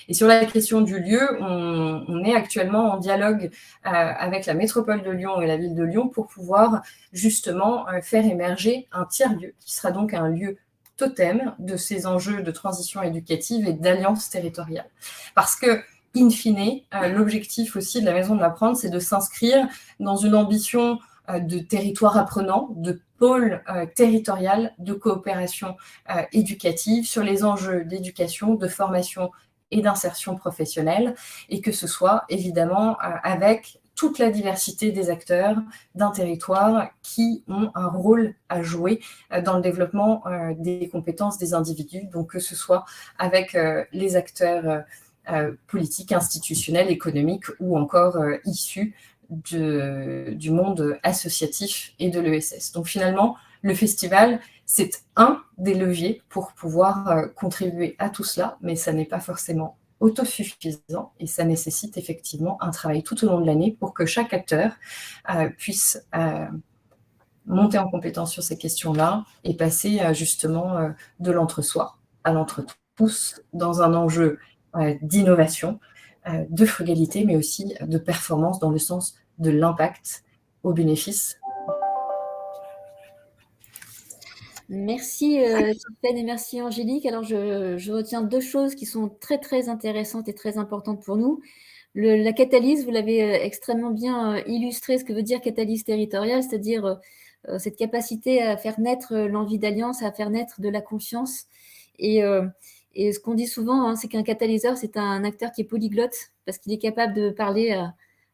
Et sur la question du lieu, on est actuellement en dialogue avec la métropole de Lyon et la ville de Lyon pour pouvoir justement faire émerger un tiers-lieu qui sera donc un lieu totem de ces enjeux de transition éducative et d'alliance territoriale. Parce que, in fine, l'objectif aussi de la Maison de l'Apprendre, c'est de s'inscrire dans une ambition de territoire apprenant, de pôle territorial de coopération éducative sur les enjeux d'éducation, de formation et d'insertion professionnelle, et que ce soit évidemment avec toute la diversité des acteurs d'un territoire qui ont un rôle à jouer dans le développement des compétences des individus, donc que ce soit avec les acteurs politiques, institutionnels, économiques ou encore issus du monde associatif et de l'ESS. Donc finalement, le festival, c'est un des leviers pour pouvoir contribuer à tout cela, mais ça n'est pas forcément autosuffisant et ça nécessite effectivement un travail tout au long de l'année pour que chaque acteur puisse monter en compétence sur ces questions-là et passer justement de l'entre-soi à l'entre-tous dans un enjeu d'innovation, de frugalité, mais aussi de performance dans le sens de l'impact au bénéfice. Merci Tiffaine et merci Angélique. Alors je retiens 2 choses qui sont très très intéressantes et très importantes pour nous. La catalyse, vous l'avez extrêmement bien illustré, ce que veut dire catalyse territoriale, c'est-à-dire cette capacité à faire naître l'envie d'alliance, à faire naître de la confiance. Et ce qu'on dit souvent, hein, c'est qu'un catalyseur, c'est un acteur qui est polyglotte parce qu'il est capable de parler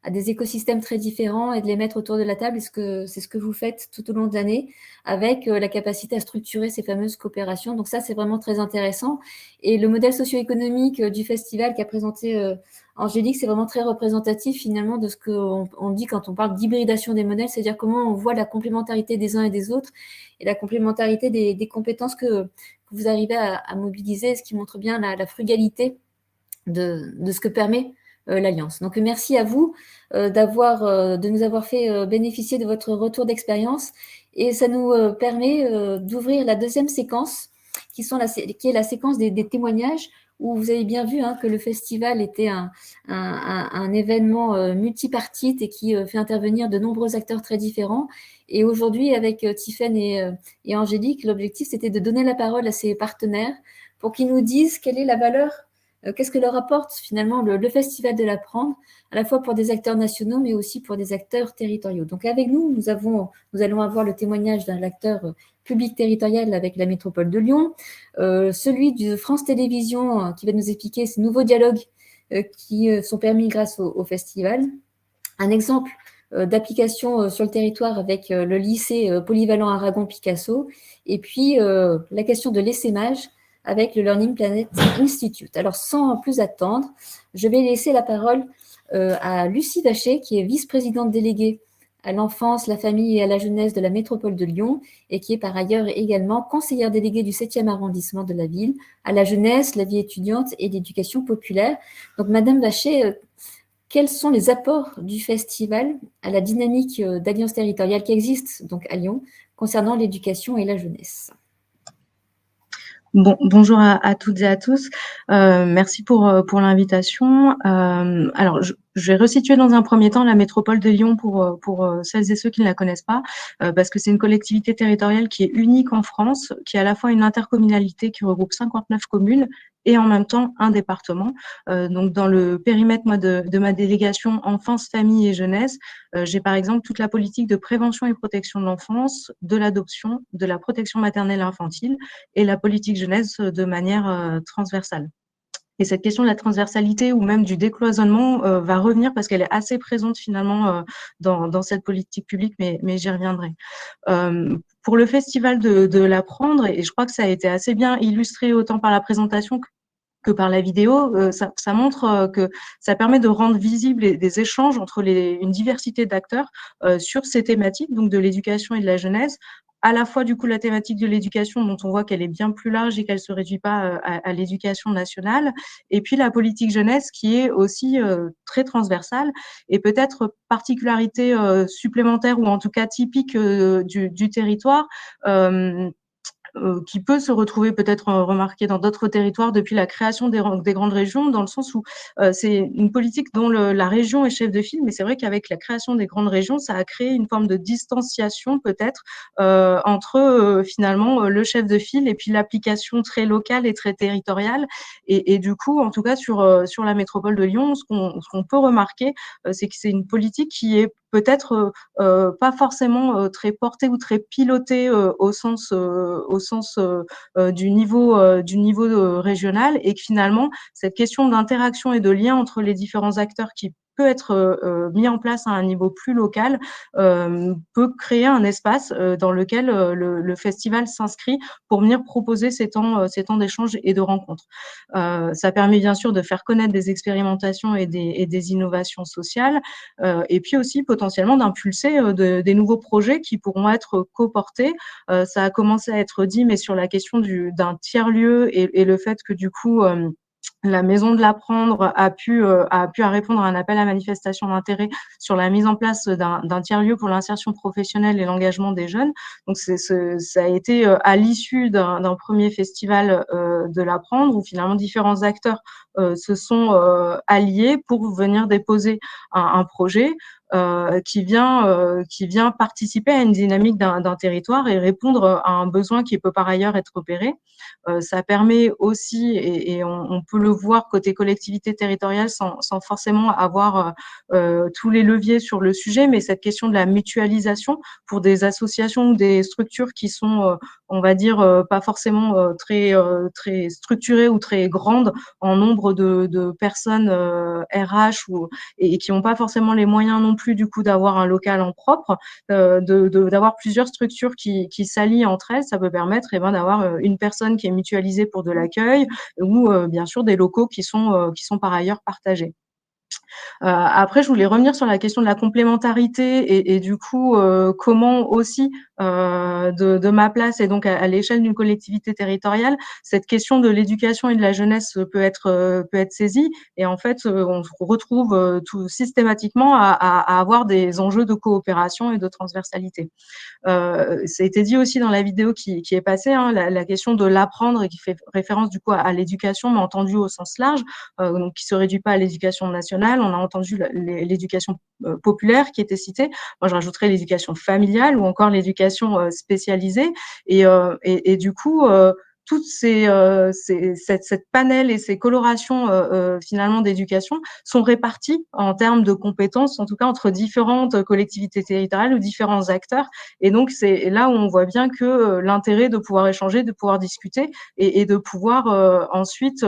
à des écosystèmes très différents et de les mettre autour de la table. C'est ce que vous faites tout au long de l'année avec la capacité à structurer ces fameuses coopérations. Donc ça, c'est vraiment très intéressant. Et le modèle socio-économique du festival qu'a présenté Angélique, c'est vraiment très représentatif finalement de ce qu'on dit quand on parle d'hybridation des modèles, c'est-à-dire comment on voit la complémentarité des uns et des autres et la complémentarité des compétences que vous arrivez à mobiliser, ce qui montre bien la frugalité de ce que permet l'Alliance. Donc merci à vous de nous avoir fait bénéficier de votre retour d'expérience et ça nous permet d'ouvrir la deuxième séquence qui est la séquence des témoignages où vous avez bien vu hein, que le festival était un événement multipartite et qui fait intervenir de nombreux acteurs très différents. Et aujourd'hui, avec Tiffaine et Angélique, l'objectif, c'était de donner la parole à ces partenaires pour qu'ils nous disent quelle est la valeur, qu'est-ce que leur apporte finalement le Festival de l'Apprendre, à la fois pour des acteurs nationaux, mais aussi pour des acteurs territoriaux. Donc avec nous, nous allons avoir le témoignage d'un acteur public territorial avec la métropole de Lyon, celui de France Télévisions qui va nous expliquer ces nouveaux dialogues qui sont permis grâce au festival. Un exemple d'application sur le territoire avec le lycée polyvalent Aragon-Picasso, et puis la question de l'essaimage avec le Learning Planet Institute. Alors, sans plus attendre, je vais laisser la parole à Lucie Vacher, qui est vice-présidente déléguée à l'enfance, la famille et à la jeunesse de la métropole de Lyon, et qui est par ailleurs également conseillère déléguée du 7e arrondissement de la ville, à la jeunesse, la vie étudiante et l'éducation populaire. Donc, Madame Vacher, quels sont les apports du festival à la dynamique d'alliance territoriale qui existe donc à Lyon concernant l'éducation et la jeunesse ? Bonjour à toutes et à tous. Merci pour l'invitation. Alors, je vais resituer dans un premier temps la métropole de Lyon pour celles et ceux qui ne la connaissent pas, parce que c'est une collectivité territoriale qui est unique en France, qui est à la fois une intercommunalité qui regroupe 59 communes et en même temps un département. Donc, dans le périmètre de ma délégation enfance, famille et jeunesse, j'ai par exemple toute la politique de prévention et protection de l'enfance, de l'adoption, de la protection maternelle et infantile et la politique jeunesse de manière transversale. Et cette question de la transversalité ou même du décloisonnement va revenir parce qu'elle est assez présente finalement dans cette politique publique, mais j'y reviendrai. Pour le festival de l'Apprendre, et je crois que ça a été assez bien illustré autant par la présentation que par la vidéo, ça montre que ça permet de rendre visibles des échanges entre une diversité d'acteurs sur ces thématiques, donc de l'éducation et de la jeunesse, à la fois du coup la thématique de l'éducation dont on voit qu'elle est bien plus large et qu'elle se réduit pas à l'éducation nationale, et puis la politique jeunesse qui est aussi très transversale et peut-être particularité supplémentaire ou en tout cas typique du territoire. Qui peut se retrouver peut-être remarqué dans d'autres territoires depuis la création des grandes régions, dans le sens où c'est une politique dont la région est chef de file, mais c'est vrai qu'avec la création des grandes régions, ça a créé une forme de distanciation peut-être entre finalement le chef de file et puis l'application très locale et très territoriale. Et du coup, en tout cas sur la métropole de Lyon, ce qu'on peut remarquer, c'est que c'est une politique qui est peut-être pas forcément très portée ou très pilotée au sens du niveau régional, et que finalement cette question d'interaction et de lien entre les différents acteurs qui peut être mis en place à un niveau plus local, peut créer un espace dans lequel le festival s'inscrit pour venir proposer ces temps d'échange et de rencontres. Ça permet bien sûr de faire connaître des expérimentations et des innovations sociales, et puis aussi potentiellement d'impulser des nouveaux projets qui pourront être coportés. Ça a commencé à être dit, mais sur la question d'un tiers-lieu et le fait que du coup la Maison de l'Apprendre a pu répondre à un appel à manifestation d'intérêt sur la mise en place d'un tiers-lieu pour l'insertion professionnelle et l'engagement des jeunes. Donc, ça a été à l'issue d'un premier festival de l'Apprendre où finalement différents acteurs se sont alliés pour venir déposer un projet. qui vient participer à une dynamique d'un territoire et répondre à un besoin qui peut par ailleurs être opéré. Ça permet aussi, et on peut le voir côté collectivité territoriale sans forcément avoir tous les leviers sur le sujet, mais cette question de la mutualisation pour des associations ou des structures qui sont, on va dire, pas forcément très structurées ou très grandes en nombre de personnes RH et qui n'ont pas forcément les moyens non plus du coup d'avoir un local en propre, d'avoir plusieurs structures qui s'allient entre elles, ça peut permettre d'avoir une personne qui est mutualisée pour de l'accueil ou bien sûr des locaux qui sont par ailleurs partagés. Après, je voulais revenir sur la question de la complémentarité et du coup, comment aussi, de ma place et donc à l'échelle d'une collectivité territoriale, cette question de l'éducation et de la jeunesse peut être saisie. Et en fait, on se retrouve tout systématiquement à avoir des enjeux de coopération et de transversalité. Ça a été dit aussi dans la vidéo qui est passée, hein, la question de l'apprendre et qui fait référence du coup à l'éducation, mais entendue au sens large, donc qui se réduit pas à l'éducation nationale. On a entendu l'éducation populaire qui était citée. Moi, je rajouterais l'éducation familiale ou encore l'éducation spécialisée. Et du coup, toutes cette panel et ces colorations finalement d'éducation sont réparties en termes de compétences, en tout cas entre différentes collectivités territoriales ou différents acteurs. Et donc, c'est là où on voit bien que l'intérêt de pouvoir échanger, de pouvoir discuter et de pouvoir ensuite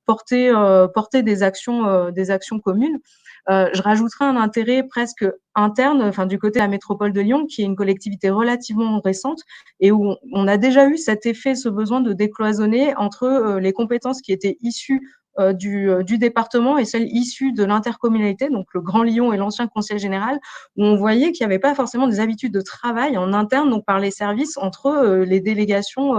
porter des actions communes. Je rajouterais un intérêt presque interne, enfin du côté de la métropole de Lyon, qui est une collectivité relativement récente et où on a déjà eu cet effet, ce besoin de décloisonner entre les compétences qui étaient issues du département et celles issues de l'intercommunalité, donc le Grand Lyon et l'ancien Conseil général, où on voyait qu'il n'y avait pas forcément des habitudes de travail en interne, donc par les services, entre les délégations,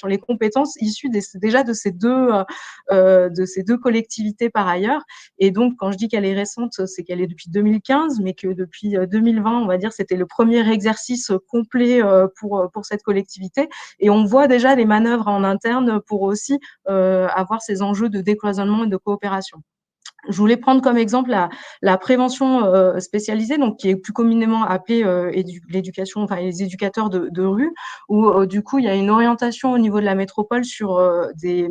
les compétences issues déjà de ces deux collectivités par ailleurs. Et donc, quand je dis qu'elle est récente, c'est qu'elle est depuis 2015, mais que depuis 2020, on va dire, c'était le premier exercice complet pour cette collectivité. Et on voit déjà les manœuvres en interne pour aussi avoir ces enjeux de décloisonnement et de coopération. Je voulais prendre comme exemple la prévention spécialisée, donc qui est plus communément appelée l'éducation, enfin les éducateurs de rue, où du coup il y a une orientation au niveau de la métropole sur des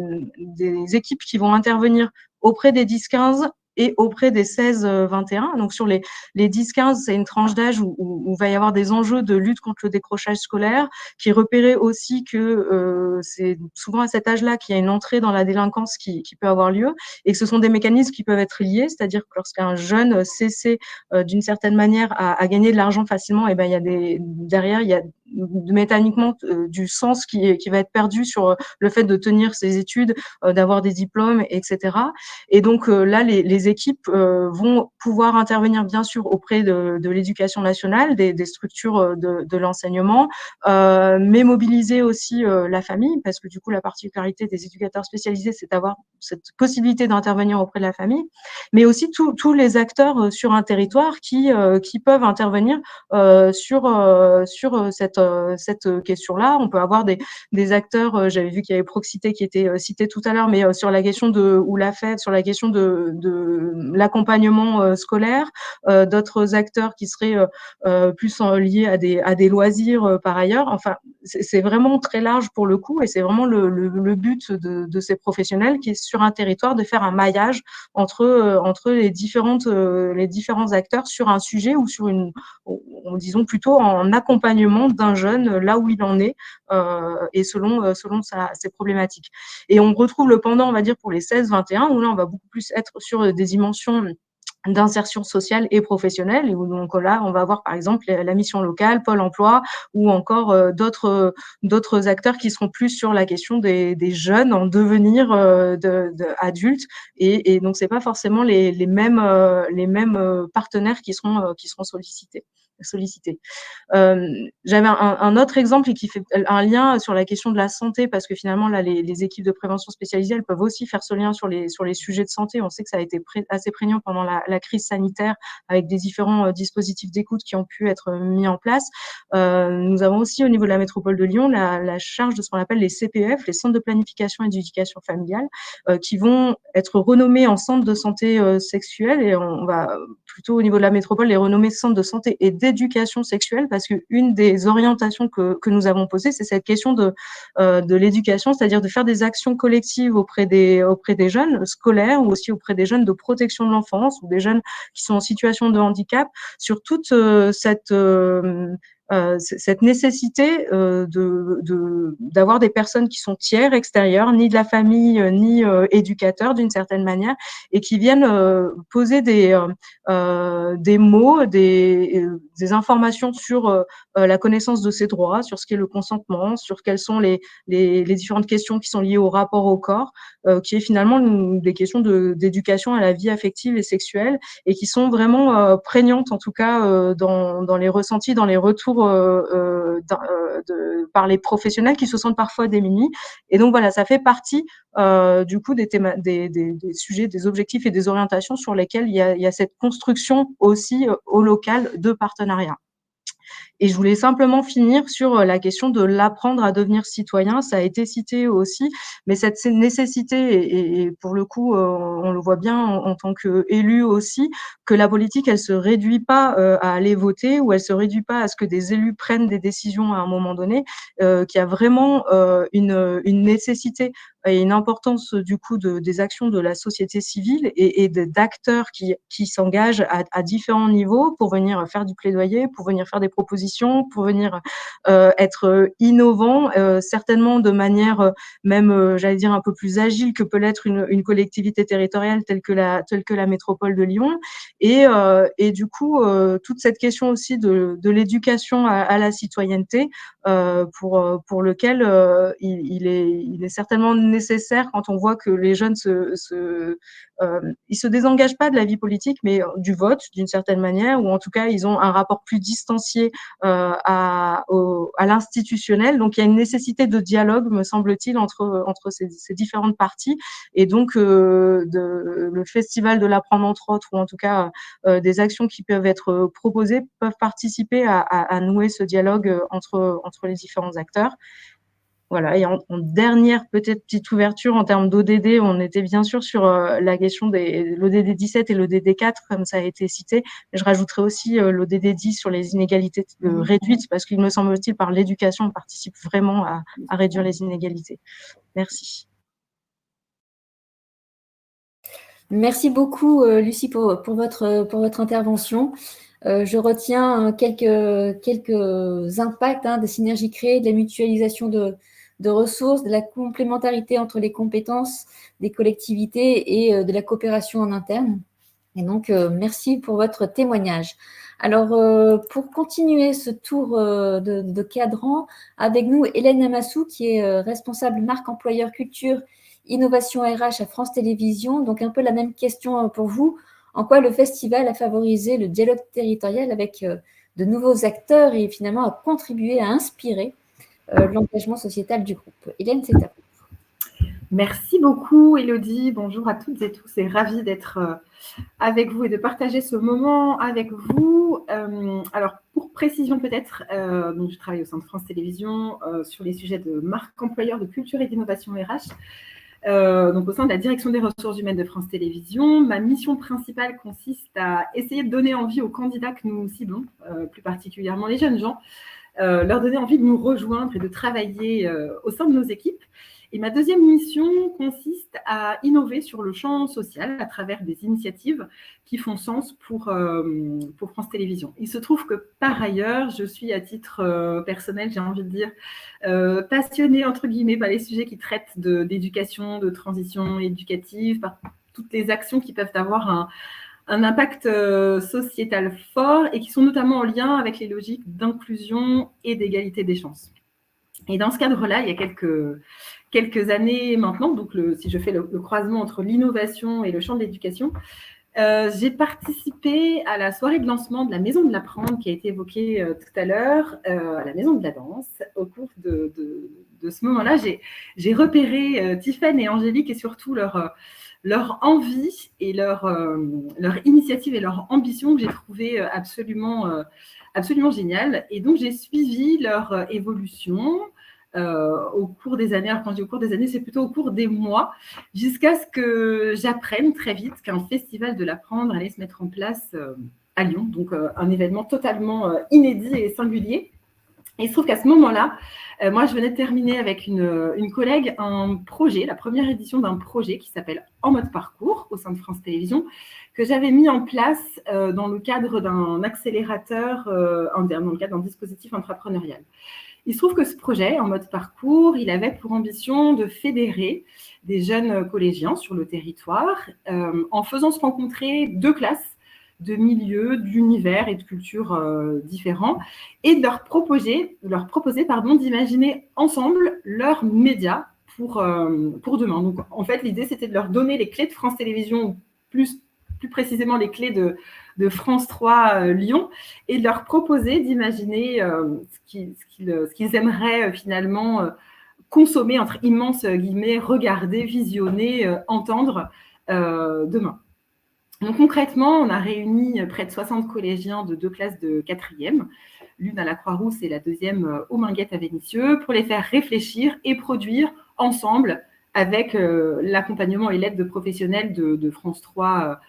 équipes qui vont intervenir auprès des 10-15 et auprès des 16-21. Donc sur les 10-15, c'est une tranche d'âge où va y avoir des enjeux de lutte contre le décrochage scolaire, qui repérait aussi que c'est souvent à cet âge-là qu'il y a une entrée dans la délinquance qui peut avoir lieu, et que ce sont des mécanismes qui peuvent être liés, c'est-à-dire que lorsqu'un jeune cesse d'une certaine manière à gagner de l'argent facilement, et ben il y a derrière il y a mécaniquement du sens qui va être perdu sur le fait de tenir ses études, d'avoir des diplômes, etc. Et donc là, les équipes vont pouvoir intervenir bien sûr auprès de l'éducation nationale, des structures de l'enseignement, mais mobiliser aussi la famille, parce que du coup la particularité des éducateurs spécialisés, c'est d'avoir cette possibilité d'intervenir auprès de la famille, mais aussi tous les acteurs sur un territoire qui peuvent intervenir sur cette question-là. On peut avoir des acteurs, j'avais vu qu'il y avait Proxité qui était cité tout à l'heure, mais sur la question ou la FED, sur la question de l'accompagnement scolaire, d'autres acteurs qui seraient plus liés à des loisirs par ailleurs. Enfin, c'est vraiment très large pour le coup, et c'est vraiment le but de ces professionnels qui est sur un territoire de faire un maillage entre les différents acteurs sur un sujet ou sur disons plutôt en accompagnement d'un jeune là où il en est et selon ses problématiques. Et on retrouve le pendant, on va dire, pour les 16-21, où là on va beaucoup plus être sur des dimensions d'insertion sociale et professionnelle, et où donc là on va avoir par exemple la mission locale, Pôle emploi, ou encore d'autres acteurs qui seront plus sur la question des jeunes en devenir adultes, et donc c'est pas forcément les mêmes partenaires qui seront sollicités. J'avais un autre exemple et qui fait un lien sur la question de la santé, parce que finalement là les équipes de prévention spécialisées, elles peuvent aussi faire ce lien sur les sujets de santé. On sait que ça a été assez prégnant pendant la crise sanitaire, avec des différents dispositifs d'écoute qui ont pu être mis en place. Nous avons aussi au niveau de la métropole de Lyon la charge de ce qu'on appelle les CPEF, les centres de planification et d'éducation familiale, qui vont être renommés en centres de santé sexuelle, et on va plutôt au niveau de la métropole, les renommer centres de santé et d'éducation sexuelle, parce qu'une des orientations que nous avons posées, c'est cette question de l'éducation, c'est-à-dire de faire des actions collectives auprès des jeunes scolaires, ou aussi auprès des jeunes de protection de l'enfance, ou des jeunes qui sont en situation de handicap, sur toute cette nécessité d'avoir des personnes qui sont tiers, extérieures, ni de la famille, ni éducateurs d'une certaine manière, et qui viennent poser des mots, des informations sur la connaissance de ses droits, sur ce qu'est le consentement, sur quelles sont les différentes questions qui sont liées au rapport au corps, qui est finalement des questions d'éducation à la vie affective et sexuelle, et qui sont vraiment prégnantes, en tout cas dans les ressentis, dans les retours par les professionnels qui se sentent parfois démunis. Et donc voilà, ça fait partie du coup des sujets, des objectifs et des orientations sur lesquels il y a cette construction aussi au local de partenariat. Et je voulais simplement finir sur la question de l'apprendre à devenir citoyen. Ça a été cité aussi, mais cette nécessité, et pour le coup, on le voit bien en tant qu'élu aussi, que la politique, elle se réduit pas à aller voter, ou elle se réduit pas à ce que des élus prennent des décisions à un moment donné, qu'il y a vraiment une nécessité et une importance du coup des actions de la société civile et d'acteurs qui s'engagent à différents niveaux pour venir faire du plaidoyer, pour venir faire des propositions, pour venir être innovants, certainement de manière même, j'allais dire, un peu plus agile que peut l'être une collectivité territoriale telle que la métropole de Lyon. Et du coup, toute cette question aussi de l'éducation à la citoyenneté, pour lequel il est certainement nécessaire, quand on voit que les jeunes ils se désengagent pas de la vie politique, mais du vote d'une certaine manière, ou en tout cas ils ont un rapport plus distancié à l'institutionnel. Donc il y a une nécessité de dialogue, me semble-t-il, entre ces différentes parties, et donc le festival de l'apprendre entre autres, ou en tout cas des actions qui peuvent être proposées, peuvent participer à nouer ce dialogue entre les différents acteurs. Voilà, et en dernière peut-être petite ouverture en termes d'ODD, on était bien sûr sur la question de l'ODD 17 et l'ODD 4, comme ça a été cité. Mais je rajouterai aussi l'ODD 10 sur les inégalités réduites, parce qu'il me semble-t-il, par l'éducation, on participe vraiment à réduire les inégalités. Merci. Merci beaucoup, Lucie, pour votre intervention. Je retiens quelques impacts des synergies créées, de la mutualisation de ressources, de la complémentarité entre les compétences des collectivités et de la coopération en interne. Et donc, merci pour votre témoignage. Alors, pour continuer ce tour de cadran, avec nous, Hélène Amassou, qui est responsable marque employeur culture, innovation RH à France Télévisions. Donc, un peu la même question pour vous. En quoi le festival a favorisé le dialogue territorial avec de nouveaux acteurs et finalement a contribué à inspirer l'engagement sociétal du groupe. Hélène, c'est à vous. Merci beaucoup, Élodie. Bonjour à toutes et tous et ravie d'être avec vous et de partager ce moment avec vous. Alors, pour précision peut-être, donc je travaille au sein de France Télévisions sur les sujets de marque employeur, de culture et d'innovation RH. Donc au sein de la direction des ressources humaines de France Télévisions, ma mission principale consiste à essayer de donner envie aux candidats que nous ciblons, plus particulièrement les jeunes gens, leur donner envie de nous rejoindre et de travailler au sein de nos équipes. Et ma deuxième mission consiste à innover sur le champ social à travers des initiatives qui font sens pour France Télévisions. Il se trouve que par ailleurs, je suis à titre personnel, j'ai envie de dire, passionnée entre guillemets par les sujets qui traitent d'éducation, de transition éducative, par toutes les actions qui peuvent avoir un impact sociétal fort et qui sont notamment en lien avec les logiques d'inclusion et d'égalité des chances. Et dans ce cadre-là, il y a quelques années maintenant, donc si je fais le croisement entre l'innovation et le champ de l'éducation, j'ai participé à la soirée de lancement de la Maison de l'Apprendre qui a été évoquée tout à l'heure, à la Maison de la Danse. Au cours de ce moment-là, j'ai repéré Tiffaine et Angélique et surtout leur envie et leur initiative et leur ambition que j'ai trouvé absolument géniale. Et donc, j'ai suivi leur évolution au cours des années. Alors quand je dis au cours des années, c'est plutôt au cours des mois, jusqu'à ce que j'apprenne très vite qu'un festival de l'apprendre allait se mettre en place à Lyon. Donc un événement totalement inédit et singulier. Et il se trouve qu'à ce moment-là, moi, je venais de terminer avec une collègue un projet, la première édition d'un projet qui s'appelle En mode parcours au sein de France Télévisions, que j'avais mis en place dans le cadre d'un accélérateur, dans le cadre d'un dispositif entrepreneurial. Il se trouve que ce projet, En mode parcours, il avait pour ambition de fédérer des jeunes collégiens sur le territoire en faisant se rencontrer 2 classes de milieux, d'univers et de cultures différents, et de leur proposer d'imaginer ensemble leurs médias pour demain. Donc, en fait, l'idée, c'était de leur donner les clés de France Télévisions, plus précisément les clés de France 3 Lyon, et de leur proposer d'imaginer ce qu'ils aimeraient finalement consommer, entre immenses guillemets, regarder, visionner, entendre demain. Donc concrètement, on a réuni près de 60 collégiens de 2 classes de 4e, l'une à la Croix-Rousse et la deuxième aux Minguettes à Vénissieux, pour les faire réfléchir et produire ensemble avec l'accompagnement et l'aide de professionnels de France 3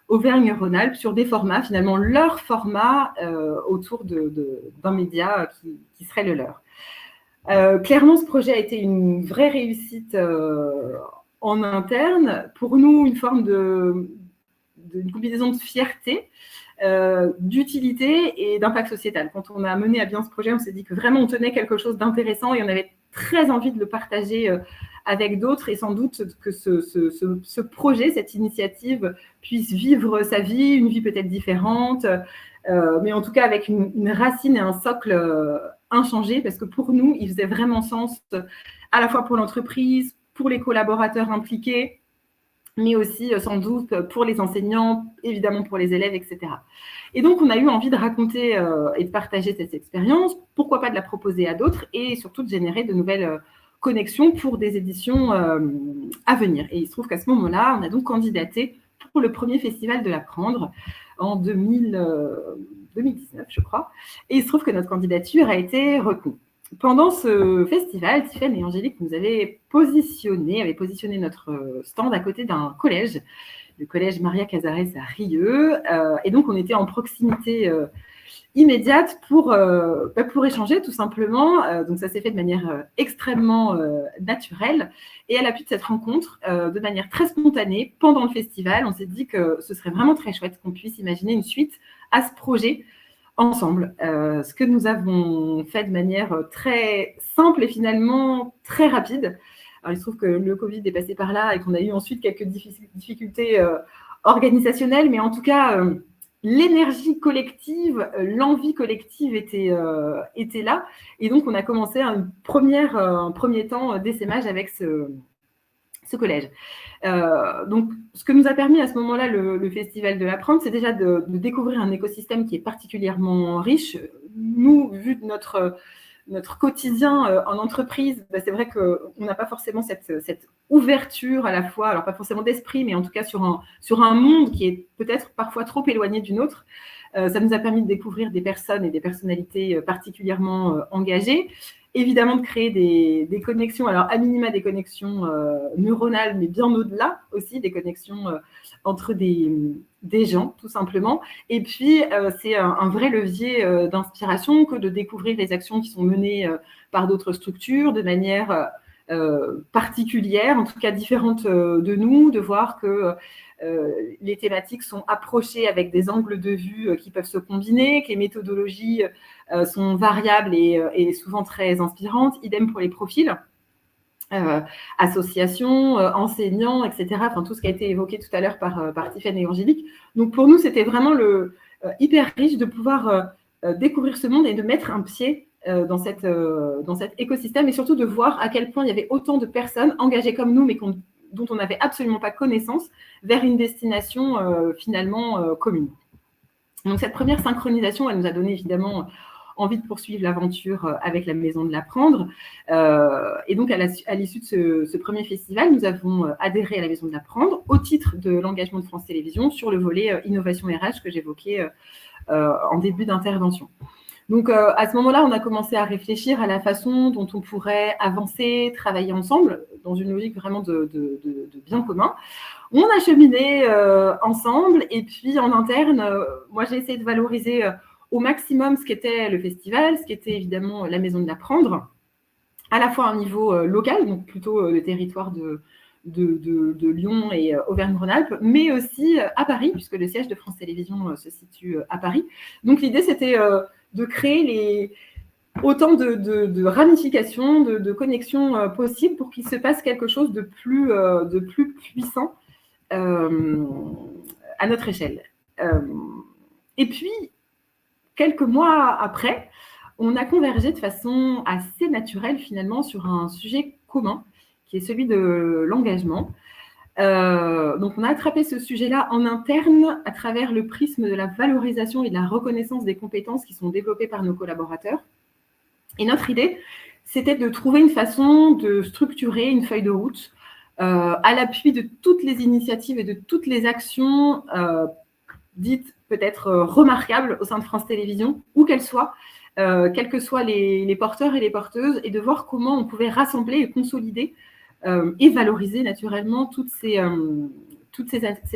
Auvergne-Rhône-Alpes sur des formats, finalement leur format autour d'un média qui serait le leur. Clairement, ce projet a été une vraie réussite en interne. Pour nous, une forme d'une combinaison de fierté, d'utilité et d'impact sociétal. Quand on a mené à bien ce projet, on s'est dit que vraiment on tenait quelque chose d'intéressant et on avait très envie de le partager avec d'autres, et sans doute que ce projet, cette initiative puisse vivre sa vie, une vie peut-être différente, mais en tout cas avec une racine et un socle inchangé, parce que pour nous, il faisait vraiment sens à la fois pour l'entreprise, pour les collaborateurs impliqués, mais aussi sans doute pour les enseignants, évidemment pour les élèves, etc. Et donc, on a eu envie de raconter et de partager cette expérience, pourquoi pas de la proposer à d'autres, et surtout de générer de nouvelles connexions pour des éditions à venir. Et il se trouve qu'à ce moment-là, on a donc candidaté pour le premier festival de l'apprendre en 2019, je crois, et il se trouve que notre candidature a été retenue. Pendant ce festival, Tiffaine et Angélique nous avaient positionné notre stand à côté d'un collège, le collège Maria Casares à Rieux, et donc on était en proximité immédiate pour échanger tout simplement. Donc ça s'est fait de manière extrêmement naturelle, et à l'appui de cette rencontre, de manière très spontanée, pendant le festival, on s'est dit que ce serait vraiment très chouette qu'on puisse imaginer une suite à ce projet ensemble. Ce que nous avons fait de manière très simple et finalement très rapide. Alors, il se trouve que le Covid est passé par là et qu'on a eu ensuite quelques difficultés organisationnelles, mais en tout cas, l'énergie collective, l'envie collective était là. Et donc, on a commencé un premier temps d'essaimage avec ce collège. Donc, ce que nous a permis à ce moment-là le Festival de l'Apprendre, c'est déjà de découvrir un écosystème qui est particulièrement riche. Nous, vu de notre quotidien en entreprise, c'est vrai qu'on n'a pas forcément cette ouverture à la fois, alors pas forcément d'esprit, mais en tout cas sur un monde qui est peut-être parfois trop éloigné du nôtre. Ça nous a permis de découvrir des personnes et des personnalités particulièrement engagées. Évidemment, de créer des connexions, alors à minima des connexions neuronales, mais bien au-delà aussi, des connexions entre des gens, tout simplement. Et puis, c'est un vrai levier d'inspiration que de découvrir les actions qui sont menées par d'autres structures de manière particulière, en tout cas différente de nous, de voir que les thématiques sont approchées avec des angles de vue qui peuvent se combiner, que les méthodologies sont variables et souvent très inspirantes. Idem pour les profils, associations, enseignants, etc. Enfin, tout ce qui a été évoqué tout à l'heure par Tiffaine et Angélique. Donc, pour nous, c'était vraiment hyper riche de pouvoir découvrir ce monde et de mettre un pied dans cet écosystème, et surtout de voir à quel point il y avait autant de personnes engagées comme nous, mais dont on n'avait absolument pas connaissance, vers une destination finalement commune. Donc cette première synchronisation, elle nous a donné évidemment envie de poursuivre l'aventure avec la Maison de l'Apprendre. Et donc à l'issue de ce premier festival, nous avons adhéré à la Maison de l'Apprendre au titre de l'engagement de France Télévisions sur le volet innovation RH que j'évoquais en début d'intervention. Donc, à ce moment-là, on a commencé à réfléchir à la façon dont on pourrait avancer, travailler ensemble, dans une logique vraiment de bien commun. On a cheminé ensemble, et puis en interne, moi, j'ai essayé de valoriser au maximum ce qu'était le festival, ce qu'était évidemment la Maison de l'Apprendre, à la fois à un niveau local, donc plutôt le territoire de Lyon et Auvergne-Rhône-Alpes, mais aussi à Paris, puisque le siège de France Télévisions se situe à Paris. Donc l'idée, c'était de créer autant de ramifications, de connexions possibles pour qu'il se passe quelque chose de plus puissant à notre échelle. Et puis, quelques mois après, on a convergé de façon assez naturelle finalement sur un sujet commun, qui est celui de l'engagement. Donc, on a attrapé ce sujet-là en interne à travers le prisme de la valorisation et de la reconnaissance des compétences qui sont développées par nos collaborateurs. Et notre idée, c'était de trouver une façon de structurer une feuille de route à l'appui de toutes les initiatives et de toutes les actions dites peut-être remarquables au sein de France Télévisions, où qu'elles soient, quels que soient les porteurs et les porteuses, et de voir comment on pouvait rassembler et consolider et valoriser naturellement toutes ces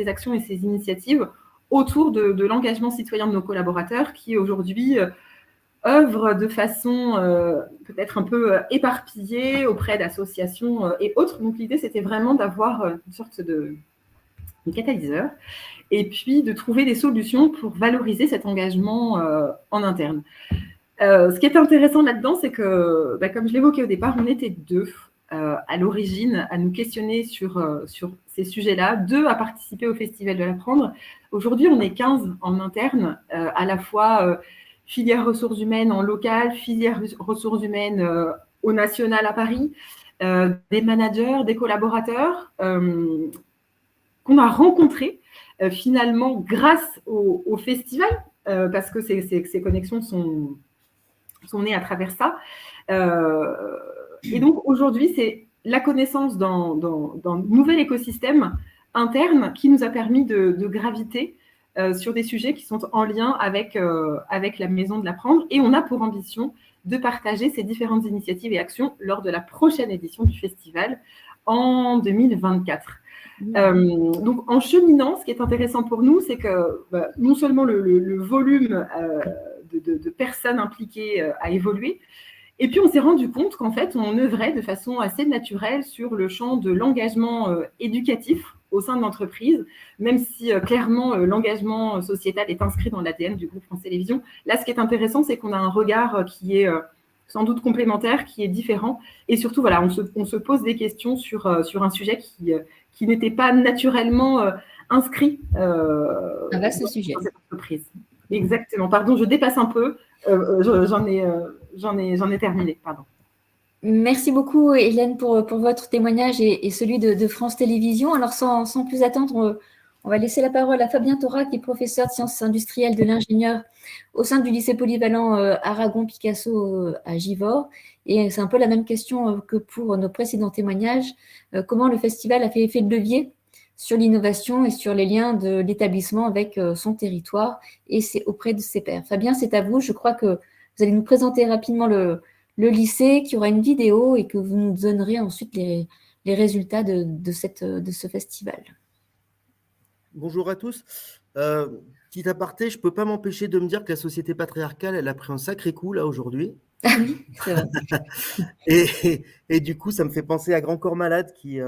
actions et ces initiatives autour de l'engagement citoyen de nos collaborateurs qui aujourd'hui œuvrent de façon peut-être un peu éparpillée auprès d'associations et autres. Donc l'idée, c'était vraiment d'avoir une sorte de catalyseur et puis de trouver des solutions pour valoriser cet engagement en interne. Ce qui est intéressant là-dedans, c'est que, comme je l'évoquais au départ, on était deux à l'origine à nous questionner sur ces sujets-là, 2 à participer au Festival de l'Apprendre. Aujourd'hui, on est 15 en interne, à la fois filière ressources humaines en local, filière ressources humaines au national à Paris, des managers, des collaborateurs qu'on a rencontrés finalement grâce au festival, parce que ces connexions sont nées à travers ça. Et donc, aujourd'hui, c'est la connaissance d'un nouvel écosystème interne qui nous a permis de graviter sur des sujets qui sont en lien avec la Maison de l'Apprendre. Et on a pour ambition de partager ces différentes initiatives et actions lors de la prochaine édition du festival en 2024. Donc, en cheminant, ce qui est intéressant pour nous, c'est que non seulement le volume de personnes impliquées a évolué, et puis on s'est rendu compte qu'en fait, on œuvrait de façon assez naturelle sur le champ de l'engagement éducatif au sein de l'entreprise, même si clairement l'engagement sociétal est inscrit dans l'ADN du groupe France Télévisions. Là, ce qui est intéressant, c'est qu'on a un regard qui est sans doute complémentaire, qui est différent, et surtout, voilà, on se pose des questions sur un sujet qui n'était pas naturellement inscrit un vaste sujet dans cette entreprise. Exactement. Pardon, je dépasse un peu. J'en ai terminé. Pardon. Merci beaucoup, Hélène, pour votre témoignage et celui de France Télévisions. Alors, sans plus attendre, on va laisser la parole à Fabien Thora, qui est professeur de sciences industrielles de l'ingénieur au sein du lycée polyvalent Aragon-Picasso à Givors. Et c'est un peu la même question que pour nos précédents témoignages. Comment le festival a fait effet de levier sur l'innovation et sur les liens de l'établissement avec son territoire et auprès de ses pairs. Fabien, c'est à vous. Je crois que vous allez nous présenter rapidement le lycée, qu'il y aura une vidéo et que vous nous donnerez ensuite les résultats de ce festival. Bonjour à tous. Petit aparté, je ne peux pas m'empêcher de me dire que la société patriarcale, elle a pris un sacré coup là aujourd'hui. Ah oui, c'est vrai. et du coup, ça me fait penser à Grand Corps Malade qui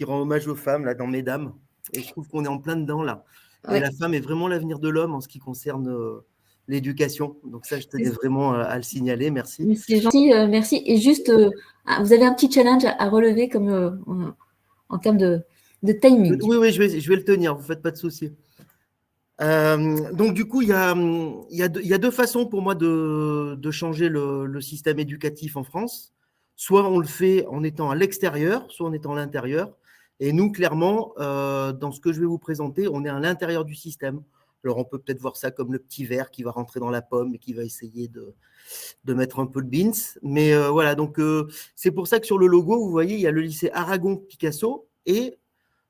rend hommage aux femmes là dans Mesdames. Et je trouve qu'on est en plein dedans là. Ouais. Et la femme est vraiment l'avenir de l'homme en ce qui concerne l'éducation. Donc ça, je tenais vraiment à le signaler. Merci. C'est gentil, merci. Et juste, vous avez un petit challenge à relever comme en termes de timing. Oui, je vais le tenir. Vous ne faites pas de soucis. Donc du coup, il y a 2 façons pour moi de changer le système éducatif en France. Soit on le fait en étant à l'extérieur, soit en étant à l'intérieur. Et nous, clairement, dans ce que je vais vous présenter, on est à l'intérieur du système. Alors, on peut peut-être voir ça comme le petit ver qui va rentrer dans la pomme et qui va essayer de mettre un peu de beans. Mais voilà, donc c'est pour ça que sur le logo, vous voyez, il y a le lycée Aragon-Picasso et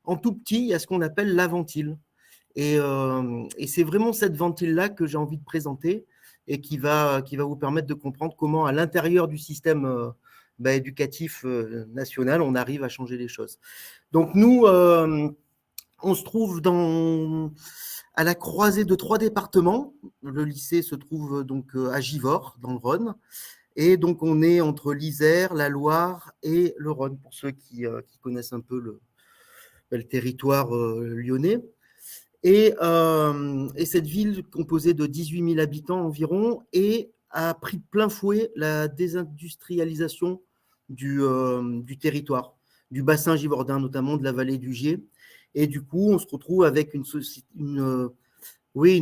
en tout petit, il y a ce qu'on appelle la ventile. Et c'est vraiment cette ventile-là que j'ai envie de présenter. et qui va vous permettre de comprendre comment, à l'intérieur du système éducatif national, on arrive à changer les choses. Donc nous, on se trouve à la croisée de 3 départements. Le lycée se trouve donc à Givors, dans le Rhône. Et donc, on est entre l'Isère, la Loire et le Rhône, pour ceux qui connaissent un peu le territoire lyonnais. Et cette ville, composée de 18 000 habitants environ, a pris de plein fouet la désindustrialisation du territoire, du bassin givordin, notamment de la vallée du Gier. Et du coup, on se retrouve avec une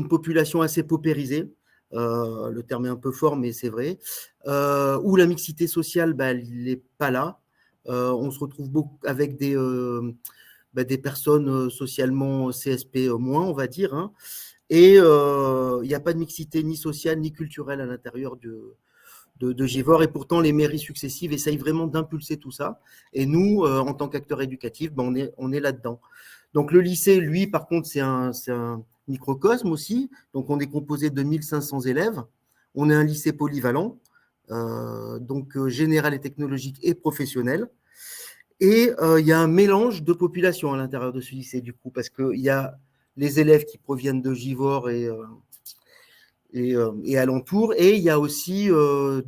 population assez paupérisée. Le terme est un peu fort, mais c'est vrai, où la mixité sociale, elle n'est pas là. On se retrouve beaucoup avec des personnes socialement CSP moins, on va dire, hein. Et il n'y a pas de mixité ni sociale ni culturelle à l'intérieur de Givors, et pourtant les mairies successives essayent vraiment d'impulser tout ça. Et nous, en tant qu'acteurs éducatifs, on est là-dedans. Donc le lycée, lui, par contre, c'est un microcosme aussi. Donc on est composé de 1500 élèves. On est un lycée polyvalent, donc général et technologique et professionnel. Et il y a un mélange de populations à l'intérieur de ce lycée, du coup, parce qu'il y a les élèves qui proviennent de Givors et alentours, et il y a aussi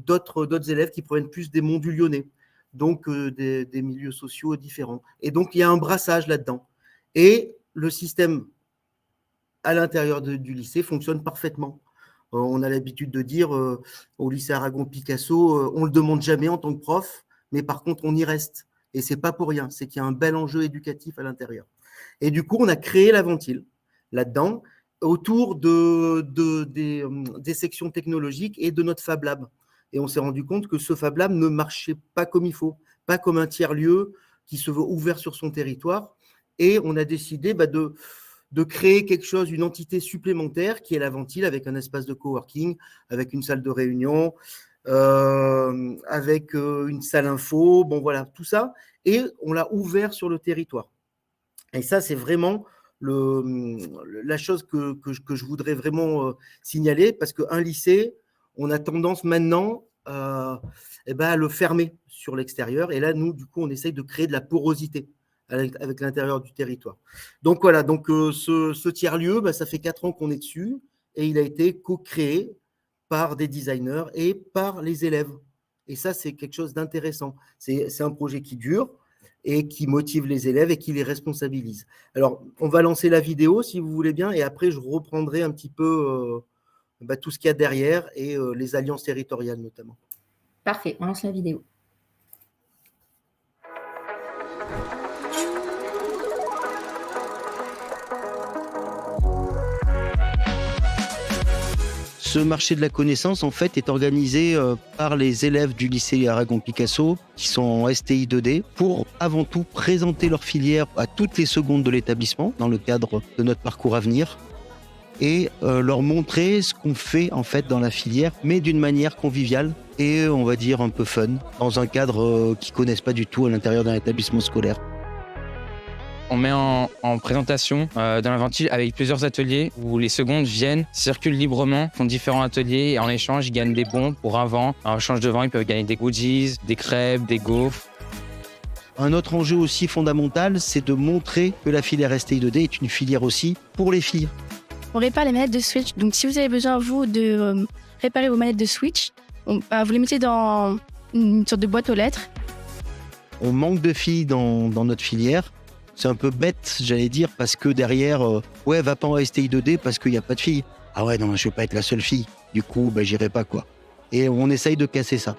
d'autres élèves qui proviennent plus des monts du Lyonnais, donc des milieux sociaux différents. Et donc il y a un brassage là-dedans. Et le système à l'intérieur du lycée fonctionne parfaitement. On a l'habitude de dire au lycée Aragon-Picasso, on ne le demande jamais en tant que prof, mais par contre on y reste. Et ce n'est pas pour rien, c'est qu'il y a un bel enjeu éducatif à l'intérieur. Et du coup, on a créé la Ventile là-dedans, autour des sections technologiques et de notre Fab Lab. Et on s'est rendu compte que ce Fab Lab ne marchait pas comme il faut, pas comme un tiers-lieu qui se veut ouvert sur son territoire. Et on a décidé de créer quelque chose, une entité supplémentaire qui est la Ventile, avec un espace de coworking, avec une salle de réunion, avec une salle info, bon voilà, tout ça. Et on l'a ouvert sur le territoire. Et ça, c'est vraiment la chose que je voudrais vraiment signaler, parce qu'un lycée, on a tendance maintenant à le fermer sur l'extérieur. Et là, nous, du coup, on essaye de créer de la porosité avec l'intérieur du territoire. Donc voilà, donc ce tiers-lieu, ça fait 4 ans qu'on est dessus, et il a été co-créé par des designers et par les élèves. Et ça, c'est quelque chose d'intéressant. C'est un projet qui dure et qui motive les élèves et qui les responsabilise. Alors, on va lancer la vidéo, si vous voulez bien, et après, je reprendrai un petit peu tout ce qu'il y a derrière et les alliances territoriales, notamment. Parfait, on lance la vidéo. Ce marché de la connaissance, en fait, est organisé par les élèves du lycée Aragon-Picasso qui sont en STI 2D pour, avant tout, présenter leur filière à toutes les secondes de l'établissement dans le cadre de notre parcours à venir et leur montrer ce qu'on fait, en fait, dans la filière, mais d'une manière conviviale et, on va dire, un peu fun, dans un cadre qu'ils ne connaissent pas du tout à l'intérieur d'un établissement scolaire. On met en présentation dans la Ventile avec plusieurs ateliers où les secondes viennent, circulent librement, font différents ateliers et en échange, ils gagnent des bons pour un vent. En échange de vent, ils peuvent gagner des goodies, des crêpes, des gaufres. Un autre enjeu aussi fondamental, c'est de montrer que la filière STI 2D est une filière aussi pour les filles. On répare les manettes de Switch. Donc si vous avez besoin, vous, de réparer vos manettes de Switch, vous les mettez dans une sorte de boîte aux lettres. On manque de filles dans notre filière. C'est un peu bête, j'allais dire, parce que derrière, va pas en STI 2D parce qu'il n'y a pas de filles. Ah ouais, non, je vais pas être la seule fille. Du coup, j'irai pas, quoi. Et on essaye de casser ça.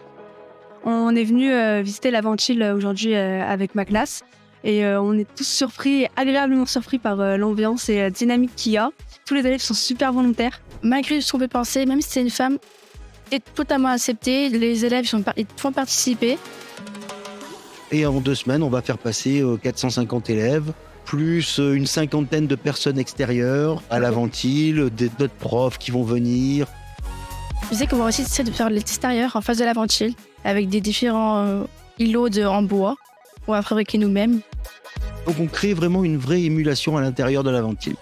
On est venu visiter la Ventile aujourd'hui avec ma classe. Et on est tous surpris, agréablement surpris par l'ambiance et la dynamique qu'il y a. Tous les élèves sont super volontaires. Malgré ce qu'on peut penser, même si c'est une femme, est totalement acceptée. Les élèves font participer. Et en 2 semaines, on va faire passer 450 élèves, plus une 50aine de personnes extérieures à la Ventile, d'autres profs qui vont venir. Je sais qu'on va aussi essayer de faire l'extérieur en face de la Ventile, avec des différents îlots en bois qu'on va fabriquer nous-mêmes. Donc on crée vraiment une vraie émulation à l'intérieur de la Ventile.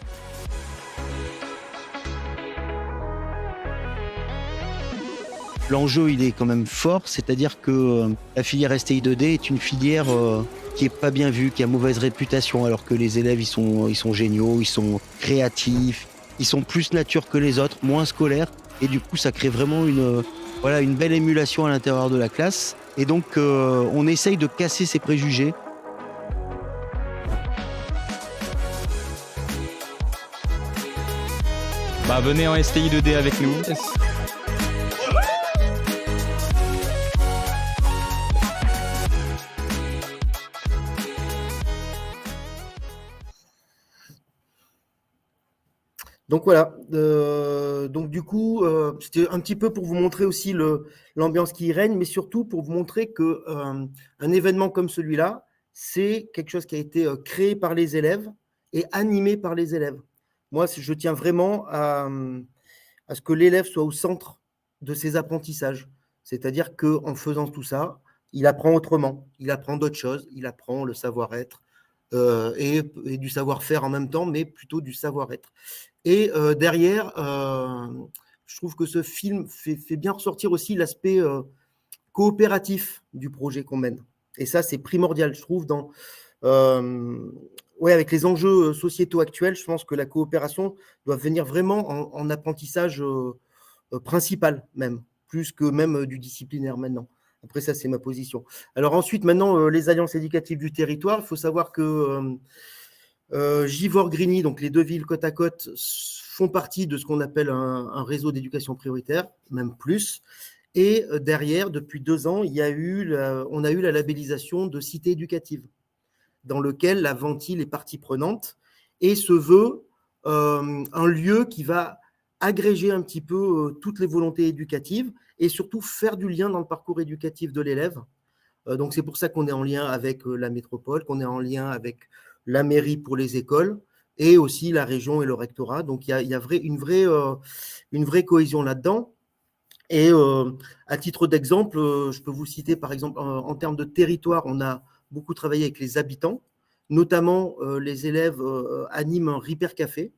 l'enjeu, il est quand même fort, c'est-à-dire que la filière STI 2D est une filière qui est pas bien vue, qui a mauvaise réputation, alors que les élèves, ils sont géniaux, ils sont créatifs, ils sont plus nature que les autres, moins scolaires, et du coup, ça crée vraiment une belle émulation à l'intérieur de la classe. Et donc, on essaye de casser ces préjugés. Venez en STI 2D avec nous. Donc voilà, donc du coup, c'était un petit peu pour vous montrer aussi l'ambiance qui y règne, mais surtout pour vous montrer que un événement comme celui-là, c'est quelque chose qui a été créé par les élèves et animé par les élèves. Moi, je tiens vraiment à ce que l'élève soit au centre de ses apprentissages. C'est-à-dire qu'en faisant tout ça, il apprend autrement, il apprend d'autres choses, il apprend le savoir-être et du savoir-faire en même temps, mais plutôt du savoir-être. Et derrière, je trouve que ce film fait bien ressortir aussi l'aspect coopératif du projet qu'on mène. Et ça, c'est primordial, je trouve, avec les enjeux sociétaux actuels. Je pense que la coopération doit venir vraiment en apprentissage principal, même, plus que même du disciplinaire maintenant. Après, ça, c'est ma position. Alors ensuite, maintenant, les alliances éducatives du territoire, il faut savoir que Givors-Grigny, donc les deux villes côte à côte, font partie de ce qu'on appelle un réseau d'éducation prioritaire, même plus. Et derrière, depuis 2 ans, on a eu la labellisation de cité éducative, dans lequel la Ventile est partie prenante et se veut un lieu qui va agréger un petit peu toutes les volontés éducatives et surtout faire du lien dans le parcours éducatif de l'élève. Donc c'est pour ça qu'on est en lien avec la métropole, qu'on est en lien avec la mairie pour les écoles et aussi la région et le rectorat. Donc il y a une vraie cohésion là-dedans. Et à titre d'exemple, je peux vous citer par exemple en termes de territoire, on a beaucoup travaillé avec les habitants, notamment les élèves animent un Repair Café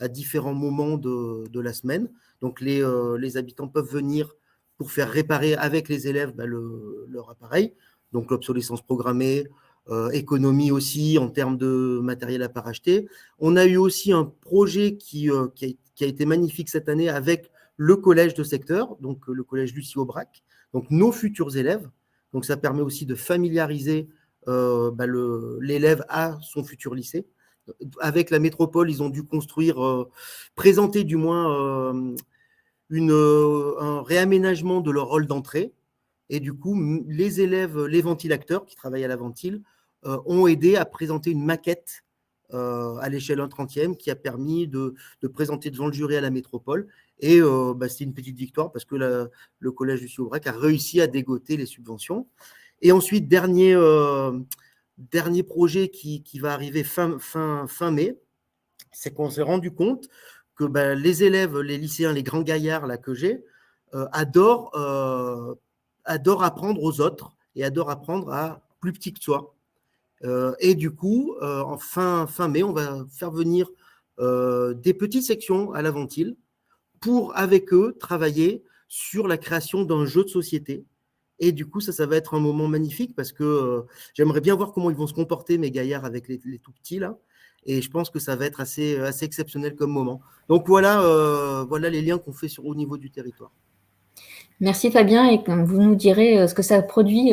à différents moments de la semaine. Donc les habitants peuvent venir pour faire réparer avec les élèves leur appareil, donc l'obsolescence programmée, économie aussi en termes de matériel à pas racheter. On a eu aussi un projet qui a été magnifique cette année avec le collège de secteur, donc le collège Lucie Aubrac, donc nos futurs élèves. Donc ça permet aussi de familiariser l'élève à son futur lycée. Avec la métropole, ils ont dû présenter du moins un réaménagement de leur rôle d'entrée. Et du coup, les élèves, les ventilateurs qui travaillent à la Ventile, ont aidé à présenter une maquette à l'échelle 1/30e qui a permis de présenter devant le jury à la métropole. Et c'est une petite victoire parce que le collège Lucie Aubrac a réussi à dégoter les subventions. Et ensuite, dernier projet qui va arriver fin mai, c'est qu'on s'est rendu compte que les élèves, les lycéens, les grands gaillards là, que j'ai, adorent apprendre aux autres et adorent apprendre à plus petit que soi. Et du coup, en fin mai, on va faire venir des petites sections à la Ventile pour, avec eux, travailler sur la création d'un jeu de société. Et du coup, ça va être un moment magnifique parce que j'aimerais bien voir comment ils vont se comporter, mes gaillards, avec les tout petits là. Et je pense que ça va être assez exceptionnel comme moment. Donc voilà les liens qu'on fait au niveau du territoire. Merci Fabien, et vous nous direz ce que ça produit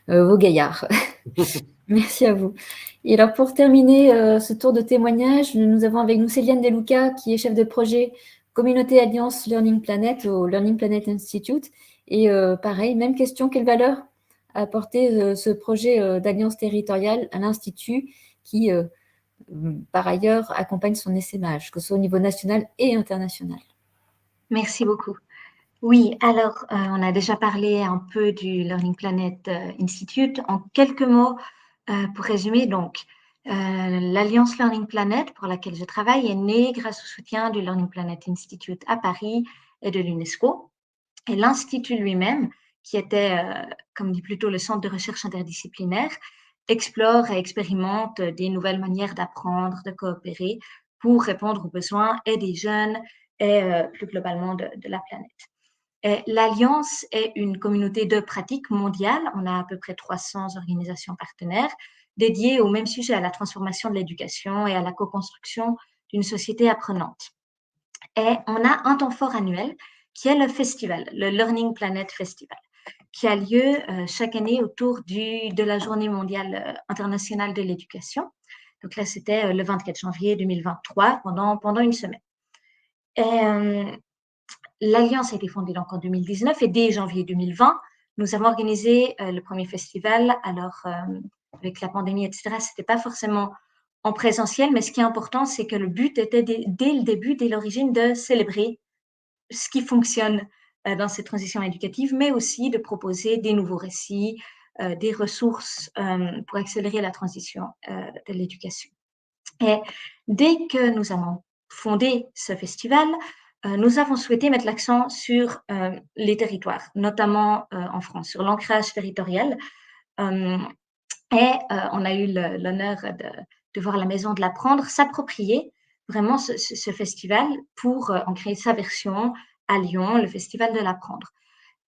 vos gaillards. Merci à vous. Et alors pour terminer ce tour de témoignage, nous avons avec nous Céliane Deluca, qui est chef de projet Communauté Alliance Learning Planet au Learning Planet Institute. Et pareil, même question, quelle valeur a apporté ce projet d'alliance territoriale à l'Institut qui, par ailleurs, accompagne son essaimage, que ce soit au niveau national et international? Merci beaucoup. Oui, alors on a déjà parlé un peu du Learning Planet Institute. En quelques mots, pour résumer, donc, l'Alliance Learning Planet, pour laquelle je travaille, est née grâce au soutien du Learning Planet Institute à Paris et de l'UNESCO. Et l'Institut lui-même, qui était, comme dit plutôt, le centre de recherche interdisciplinaire, explore et expérimente des nouvelles manières d'apprendre, de coopérer pour répondre aux besoins et des jeunes et plus globalement de la planète. Et l'Alliance est une communauté de pratique mondiale. On a à peu près 300 organisations partenaires dédiées au même sujet, à la transformation de l'éducation et à la co-construction d'une société apprenante. Et on a un temps fort annuel qui est le festival, le Learning Planet Festival, qui a lieu chaque année autour de la Journée mondiale internationale de l'éducation. Donc là, c'était le 24 janvier 2023, pendant une semaine. Et l'Alliance a été fondée donc en 2019 et dès janvier 2020, nous avons organisé le premier festival. Alors, avec la pandémie, etc., ce n'était pas forcément en présentiel, mais ce qui est important, c'est que le but était dès le début, dès l'origine, de célébrer ce qui fonctionne dans cette transition éducative, mais aussi de proposer des nouveaux récits, des ressources pour accélérer la transition de l'éducation. Et dès que nous avons fondé ce festival, nous avons souhaité mettre l'accent sur les territoires, notamment en France, sur l'ancrage territorial. Et on a eu l'honneur de voir la Maison de l'Apprendre s'approprier vraiment ce festival pour en créer sa version à Lyon, le Festival de l'Apprendre.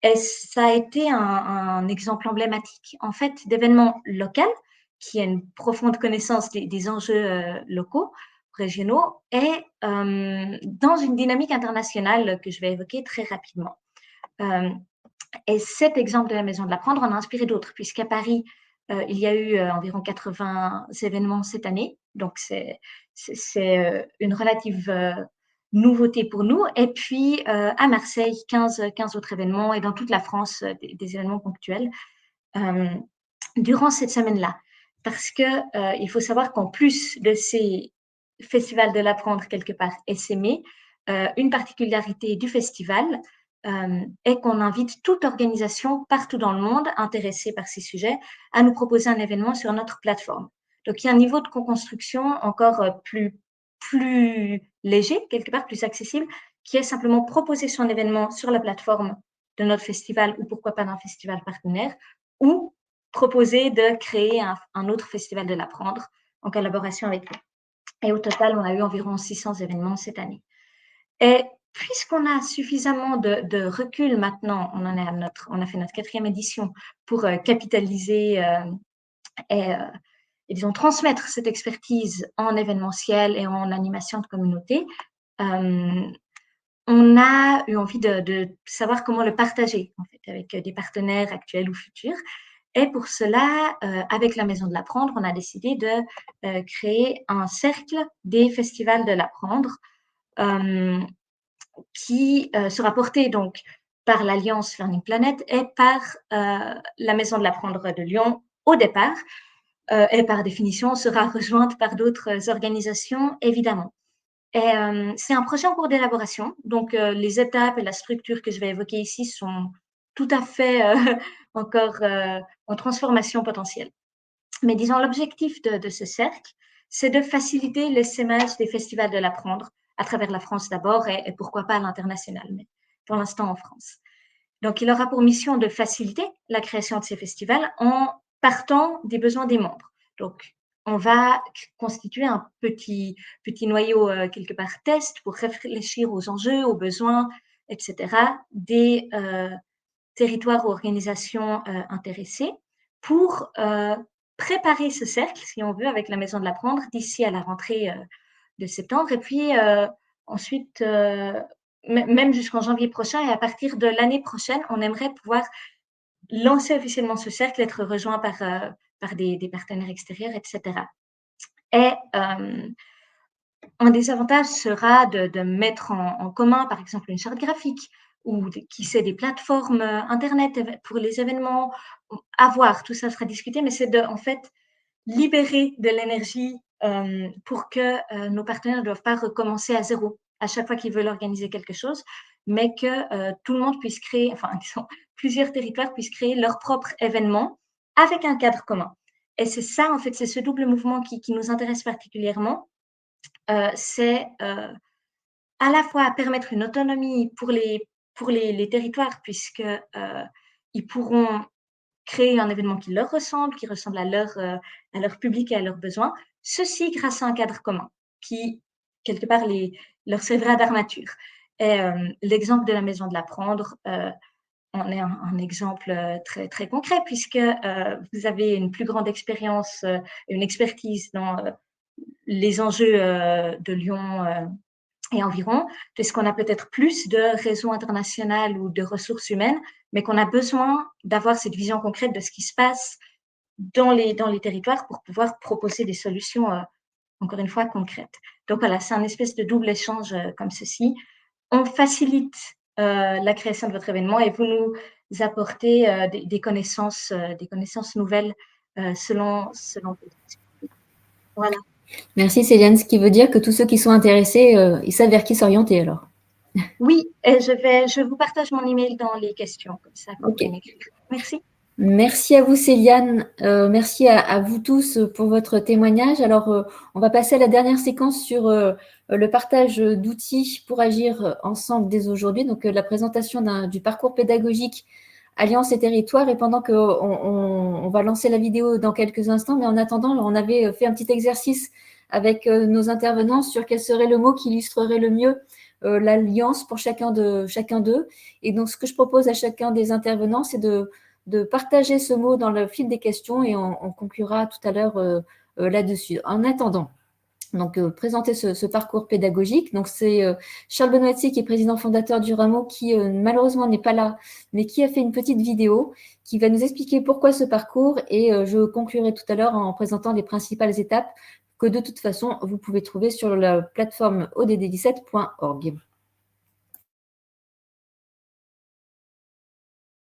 Et ça a été un exemple emblématique, en fait, d'événements locaux qui a une profonde connaissance des enjeux locaux, régionaux, et dans une dynamique internationale que je vais évoquer très rapidement. Et cet exemple de la Maison de l'Apprendre en a inspiré d'autres, puisqu'à Paris, il y a eu environ 80 événements cette année, donc c'est une relative nouveauté pour nous. Et puis à Marseille, 15 autres événements, et dans toute la France, des événements ponctuels durant cette semaine-là. Parce qu'il faut savoir qu'en plus de ces festivals de l'apprendre quelque part essaimés, une particularité du festival est qu'on invite toute organisation partout dans le monde intéressée par ces sujets à nous proposer un événement sur notre plateforme. Donc, il y a un niveau de co-construction encore plus léger, quelque part plus accessible, qui est simplement proposer son événement sur la plateforme de notre festival ou pourquoi pas d'un festival partenaire, ou proposer de créer un autre festival de l'apprendre en collaboration avec nous. Et au total, on a eu environ 600 événements cette année. Et puisqu'on a suffisamment de recul maintenant, on a fait notre 4e édition pour capitaliser et disons transmettre cette expertise en événementiel et en animation de communauté, on a eu envie de savoir comment le partager en fait, avec des partenaires actuels ou futurs. Et pour cela, avec la Maison de l'Apprendre, on a décidé de créer un cercle des festivals de l'apprendre qui sera porté donc par l'Alliance Learning Planet et par la Maison de l'Apprendre de Lyon au départ, et par définition sera rejointe par d'autres organisations, évidemment. Et c'est un projet en cours d'élaboration, donc les étapes et la structure que je vais évoquer ici sont tout à fait encore en transformation potentielle. Mais disons, l'objectif de ce cercle, c'est de faciliter l'essaimage des festivals de l'apprendre à travers la France d'abord et pourquoi pas à l'international, mais pour l'instant en France. Donc, il aura pour mission de faciliter la création de ces festivals en partant des besoins des membres. Donc, on va constituer un petit noyau quelque part test pour réfléchir aux enjeux, aux besoins, etc. des territoires ou organisations intéressées pour préparer ce cercle, si on veut, avec la Maison de l'Apprendre d'ici à la rentrée de septembre. Et puis ensuite, même jusqu'en janvier prochain, et à partir de l'année prochaine, on aimerait pouvoir lancer officiellement ce cercle, être rejoint par des partenaires extérieurs, etc. Et un des avantages sera de mettre en commun, par exemple, une charte graphique ou qui sait des plateformes Internet pour les événements, à voir, tout ça sera discuté, mais c'est de, en fait, libérer de l'énergie pour que nos partenaires ne doivent pas recommencer à zéro à chaque fois qu'ils veulent organiser quelque chose, mais que tout le monde puisse créer, enfin, disons, plusieurs territoires puissent créer leur propre événement avec un cadre commun. Et c'est ça, en fait, c'est ce double mouvement qui nous intéresse particulièrement. C'est à la fois permettre une autonomie pour les territoires, puisqu'ils pourront créer un événement qui leur ressemble, qui ressemble à leur public et à leurs besoins, ceci grâce à un cadre commun qui, quelque part, leur servira d'armature. Et l'exemple de la Maison de l'Apprendre en est un exemple très, très concret, puisque vous avez une plus grande expérience, une expertise dans les enjeux de Lyon et environ, puisqu'on a peut-être plus de réseau international ou de ressources humaines, mais qu'on a besoin d'avoir cette vision concrète de ce qui se passe dans les territoires pour pouvoir proposer des solutions, encore une fois, concrètes. Donc voilà, c'est un espèce de double échange comme ceci. On facilite la création de votre événement et vous nous apportez des connaissances nouvelles selon voilà. Merci Céliane, ce qui veut dire que tous ceux qui sont intéressés, ils savent vers qui s'orienter alors. Oui, et je vous partage mon email dans les questions, comme ça vous pouvez m'écrire. Merci. Merci à vous Céliane, merci à vous tous pour votre témoignage. Alors, on va passer à la dernière séquence sur le partage d'outils pour agir ensemble dès aujourd'hui, donc la présentation du parcours pédagogique Alliance et Territoire, et pendant qu'on va lancer la vidéo dans quelques instants, mais en attendant, on avait fait un petit exercice avec nos intervenants sur quel serait le mot qui illustrerait le mieux l'alliance pour chacun d'eux. Et donc, ce que je propose à chacun des intervenants, c'est de partager ce mot dans le fil des questions et on conclura tout à l'heure là-dessus. En attendant, donc présenter ce parcours pédagogique. Donc c'est Charles Benoîtier qui est président fondateur du Rameau qui malheureusement n'est pas là, mais qui a fait une petite vidéo qui va nous expliquer pourquoi ce parcours et je conclurai tout à l'heure en présentant les principales étapes que de toute façon vous pouvez trouver sur la plateforme odd17.org.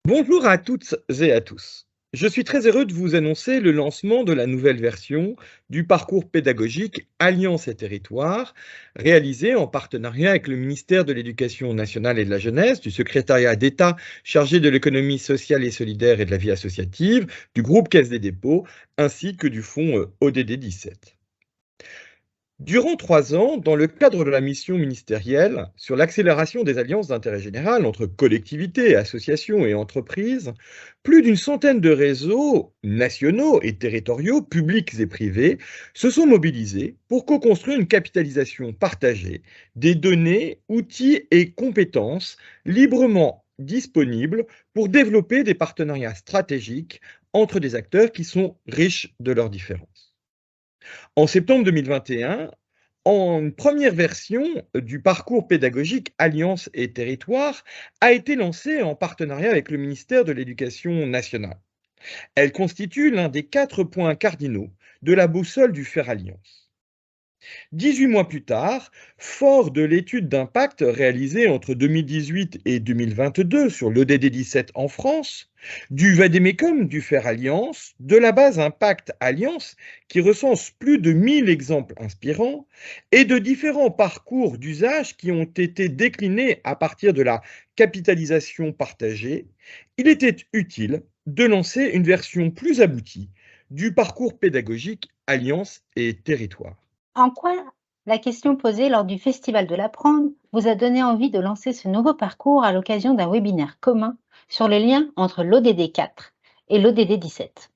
Bonjour à toutes et à tous. Je suis très heureux de vous annoncer le lancement de la nouvelle version du parcours pédagogique Alliance et Territoire, réalisé en partenariat avec le ministère de l'Éducation nationale et de la jeunesse, du secrétariat d'État chargé de l'économie sociale et solidaire et de la vie associative, du groupe Caisse des dépôts, ainsi que du fonds ODD 17. Durant 3 ans, dans le cadre de la mission ministérielle sur l'accélération des alliances d'intérêt général entre collectivités, associations et entreprises, plus d'une centaine de réseaux nationaux et territoriaux, publics et privés, se sont mobilisés pour co-construire une capitalisation partagée des données, outils et compétences librement disponibles pour développer des partenariats stratégiques entre des acteurs qui sont riches de leurs différences. En septembre 2021, une première version du parcours pédagogique Alliance et Territoire a été lancée en partenariat avec le ministère de l'Éducation nationale. Elle constitue l'un des 4 points cardinaux de la boussole du Faire Alliance. 18 mois plus tard, fort de l'étude d'impact réalisée entre 2018 et 2022 sur l'ODD 17 en France, du Vademecum du Faire Alliance, de la base Impact Alliance qui recense plus de 1000 exemples inspirants et de différents parcours d'usage qui ont été déclinés à partir de la capitalisation partagée, il était utile de lancer une version plus aboutie du parcours pédagogique Alliance et Territoire. En quoi la question posée lors du Festival de l'Apprendre vous a donné envie de lancer ce nouveau parcours à l'occasion d'un webinaire commun sur le lien entre l'ODD 4 et l'ODD 17?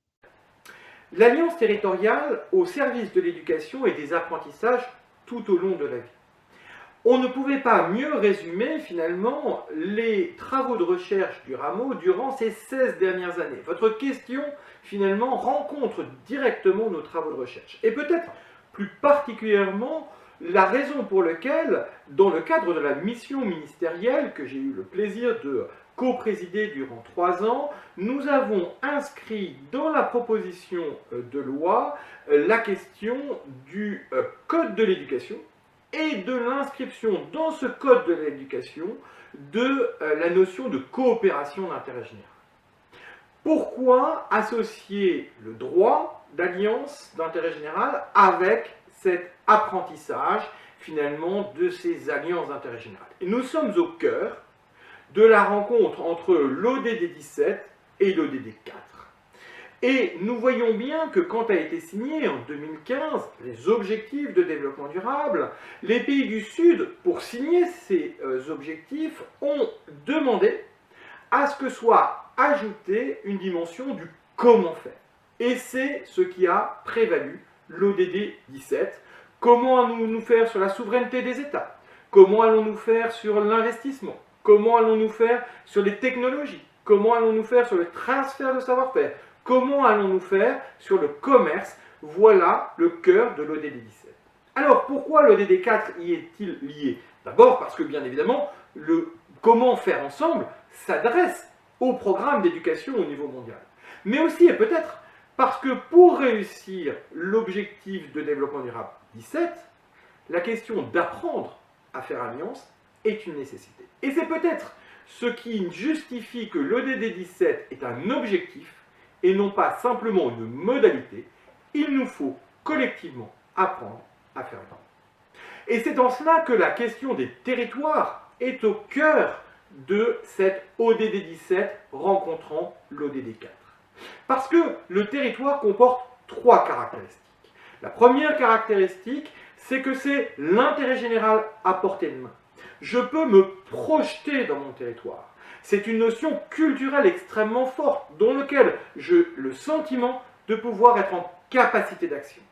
L'alliance territoriale au service de l'éducation et des apprentissages tout au long de la vie. On ne pouvait pas mieux résumer finalement les travaux de recherche du Rameau durant ces 16 dernières années. Votre question finalement rencontre directement nos travaux de recherche. Et peut-être plus particulièrement la raison pour laquelle, dans le cadre de la mission ministérielle que j'ai eu le plaisir de co-présider durant 3 ans, nous avons inscrit dans la proposition de loi la question du Code de l'éducation et de l'inscription dans ce Code de l'éducation de la notion de coopération d'intérêt général. Pourquoi associer le droit d'alliance d'intérêt général avec cet apprentissage finalement de ces alliances d'intérêt général? Et nous sommes au cœur de la rencontre entre l'ODD 17 et l'ODD 4. Et nous voyons bien que quand a été signé en 2015 les objectifs de développement durable, les pays du Sud, pour signer ces objectifs, ont demandé à ce que soit ajoutée une dimension du comment faire. Et c'est ce qui a prévalu l'ODD 17. Comment nous faire sur la souveraineté des États, Comment allons-nous faire sur l'investissement? Comment allons-nous faire sur les technologies? Comment allons-nous faire sur le transfert de savoir-faire? Comment allons-nous faire sur le commerce? Voilà le cœur de l'ODD 17. Alors, pourquoi l'ODD 4 y est-il lié? D'abord parce que, bien évidemment, le comment faire ensemble s'adresse au programme d'éducation au niveau mondial. Mais aussi, et peut-être, parce que pour réussir l'objectif de développement durable 17, la question d'apprendre à faire alliance est une nécessité. Et c'est peut-être ce qui justifie que l'ODD 17 est un objectif et non pas simplement une modalité. Il nous faut collectivement apprendre à faire alliance. Et c'est en cela que la question des territoires est au cœur de cette ODD 17 rencontrant l'ODD 4. Parce que le territoire comporte 3 caractéristiques. La première caractéristique, c'est que c'est l'intérêt général à portée de main. Je peux me projeter dans mon territoire. C'est une notion culturelle extrêmement forte, dans laquelle j'ai le sentiment de pouvoir être en capacité d'action.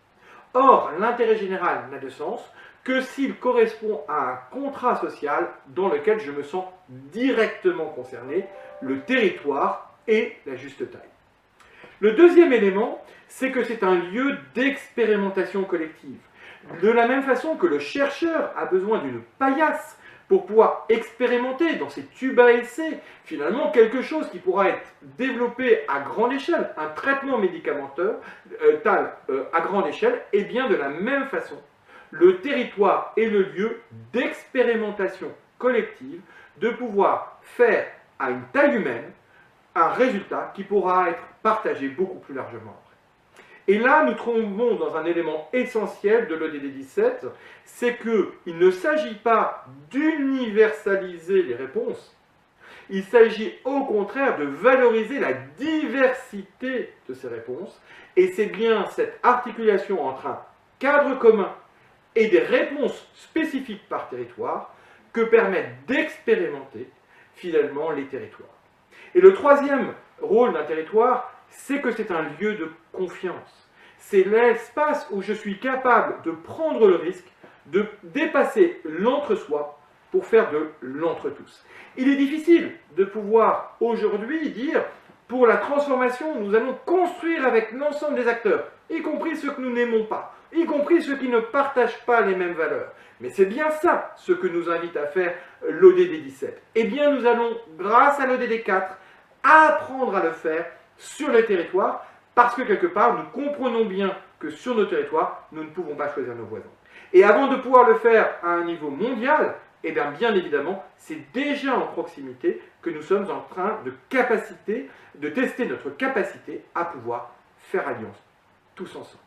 Or, l'intérêt général n'a de sens que s'il correspond à un contrat social dans lequel je me sens directement concerné, le territoire et la juste taille. Le deuxième élément, c'est que c'est un lieu d'expérimentation collective. De la même façon que le chercheur a besoin d'une paillasse pour pouvoir expérimenter dans ses tubes à essai, finalement, quelque chose qui pourra être développé à grande échelle, un traitement médicamental à grande échelle, et bien de la même façon, le territoire est le lieu d'expérimentation collective, de pouvoir faire à une taille humaine un résultat qui pourra être partagé beaucoup plus largement après. Et là, nous tombons dans un élément essentiel de l'ODD 17, c'est qu'il ne s'agit pas d'universaliser les réponses, il s'agit au contraire de valoriser la diversité de ces réponses, et c'est bien cette articulation entre un cadre commun et des réponses spécifiques par territoire que permettent d'expérimenter finalement les territoires. Et le troisième rôle d'un territoire, c'est que c'est un lieu de confiance. C'est l'espace où je suis capable de prendre le risque de dépasser l'entre-soi pour faire de l'entre-tous. Il est difficile de pouvoir aujourd'hui dire, pour la transformation, nous allons construire avec l'ensemble des acteurs, y compris ceux que nous n'aimons pas, y compris ceux qui ne partagent pas les mêmes valeurs. Mais c'est bien ça ce que nous invite à faire l'ODD 17. Eh bien, nous allons, grâce à l'ODD 4, apprendre à le faire sur le territoire, parce que quelque part, nous comprenons bien que sur nos territoires, nous ne pouvons pas choisir nos voisins. Et avant de pouvoir le faire à un niveau mondial, eh bien évidemment, c'est déjà en proximité que nous sommes en train de tester notre capacité à pouvoir faire alliance, tous ensemble.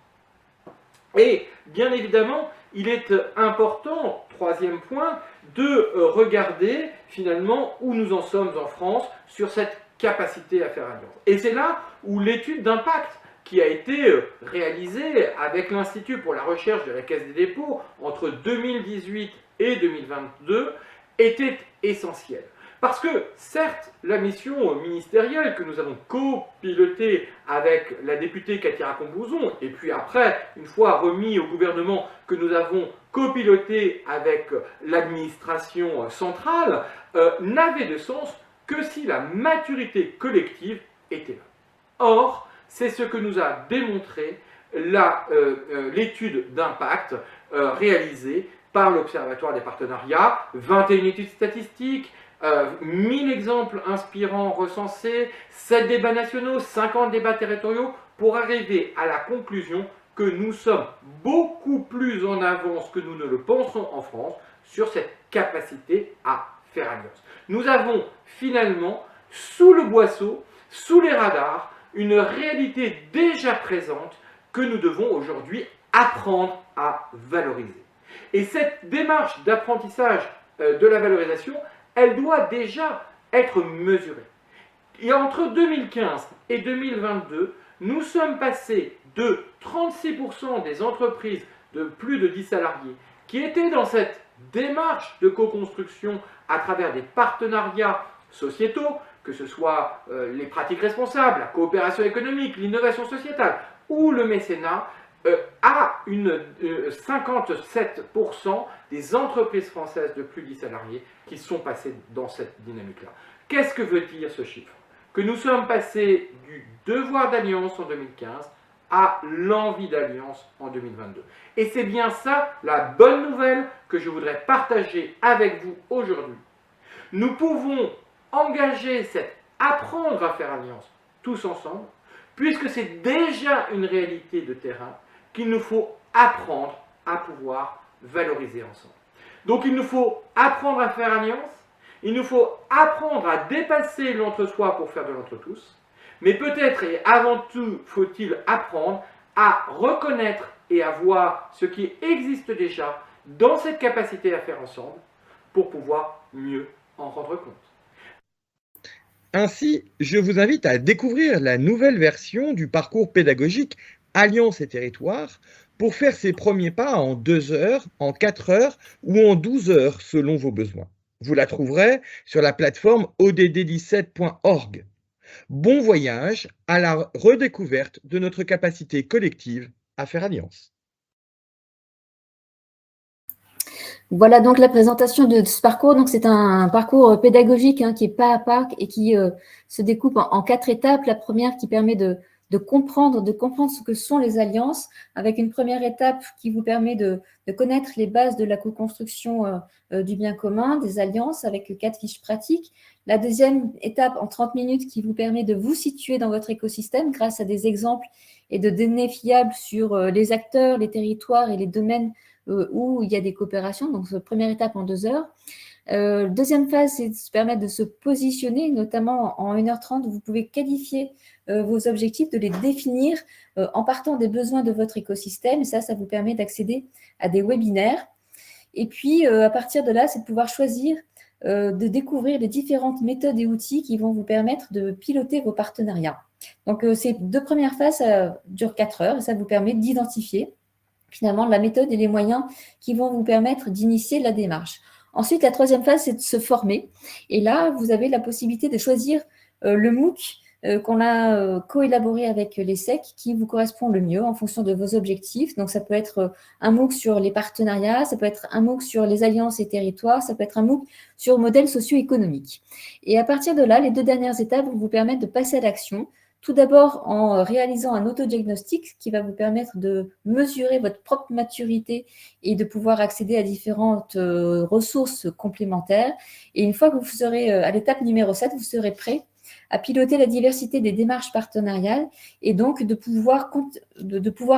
Et bien évidemment, il est important, troisième point, de regarder finalement où nous en sommes en France sur cette capacité à faire alliance. Et c'est là où l'étude d'impact qui a été réalisée avec l'Institut pour la recherche de la Caisse des dépôts entre 2018 et 2022 était essentielle. Parce que, certes, la mission ministérielle que nous avons copilotée avec la députée Cathy Racon-Bouzon, et puis après, une fois remis au gouvernement, que nous avons copiloté avec l'administration centrale, n'avait de sens que si la maturité collective était là. Or, c'est ce que nous a démontré l'étude d'impact réalisée par l'Observatoire des partenariats, 21 études statistiques, 1000 exemples inspirants recensés, 7 débats nationaux, 50 débats territoriaux, pour arriver à la conclusion que nous sommes beaucoup plus en avance que nous ne le pensons en France sur cette capacité à faire alliance. Nous avons finalement, sous le boisseau, sous les radars, une réalité déjà présente que nous devons aujourd'hui apprendre à valoriser. Et cette démarche d'apprentissage de la valorisation, elle doit déjà être mesurée. Et entre 2015 et 2022, nous sommes passés de 36% des entreprises de plus de 10 salariés qui étaient dans cette démarche de co-construction à travers des partenariats sociétaux, que ce soit les pratiques responsables, la coopération économique, l'innovation sociétale ou le mécénat, à 57% des entreprises françaises de plus de 10 salariés qui sont passées dans cette dynamique-là. Qu'est-ce que veut dire ce chiffre? Que nous sommes passés du devoir d'alliance en 2015 à l'envie d'alliance en 2022. Et c'est bien ça la bonne nouvelle que je voudrais partager avec vous aujourd'hui. Nous pouvons engager cet apprendre à faire alliance tous ensemble, puisque c'est déjà une réalité de terrain qu'il nous faut apprendre à pouvoir valoriser ensemble. Donc il nous faut apprendre à faire alliance, il nous faut apprendre à dépasser l'entre-soi pour faire de l'entre-tous, mais peut-être et avant tout faut-il apprendre à reconnaître et à voir ce qui existe déjà dans cette capacité à faire ensemble pour pouvoir mieux en rendre compte. Ainsi, je vous invite à découvrir la nouvelle version du parcours pédagogique Alliance et Territoire pour faire ses premiers pas en 2 heures, en 4 heures ou en 12 heures selon vos besoins. Vous la trouverez sur la plateforme odd17.org. Bon voyage à la redécouverte de notre capacité collective à faire alliance. Voilà donc la présentation de ce parcours. Donc c'est un parcours pédagogique qui est pas à pas et qui se découpe en 4 étapes. La première qui permet de comprendre ce que sont les alliances, avec une première étape qui vous permet de connaître les bases de la co-construction du bien commun, des alliances, avec 4 fiches pratiques. La deuxième étape en 30 minutes qui vous permet de vous situer dans votre écosystème grâce à des exemples et de données fiables sur les acteurs, les territoires et les domaines où il y a des coopérations. Donc, première étape en 2 heures. Deuxième phase, c'est de se permettre de se positionner, notamment en 1h30, vous pouvez qualifier vos objectifs, de les définir en partant des besoins de votre écosystème. Et ça vous permet d'accéder à des webinaires. Et puis, à partir de là, c'est de pouvoir choisir de découvrir les différentes méthodes et outils qui vont vous permettre de piloter vos partenariats. Donc, ces 2 premières phases, ça dure 4 heures et ça vous permet d'identifier finalement la méthode et les moyens qui vont vous permettre d'initier la démarche. Ensuite, la 3e phase, c'est de se former. Et là, vous avez la possibilité de choisir le MOOC qu'on a co-élaboré avec l'ESSEC qui vous correspond le mieux en fonction de vos objectifs. Donc, ça peut être un MOOC sur les partenariats, ça peut être un MOOC sur les alliances et territoires, ça peut être un MOOC sur modèles socio-économiques. Et à partir de là, les 2 dernières étapes vont vous permettre de passer à l'action. Tout d'abord en réalisant un autodiagnostic qui va vous permettre de mesurer votre propre maturité et de pouvoir accéder à différentes ressources complémentaires. Et une fois que vous serez à l'étape numéro 7, vous serez prêt à piloter la diversité des démarches partenariales et donc de pouvoir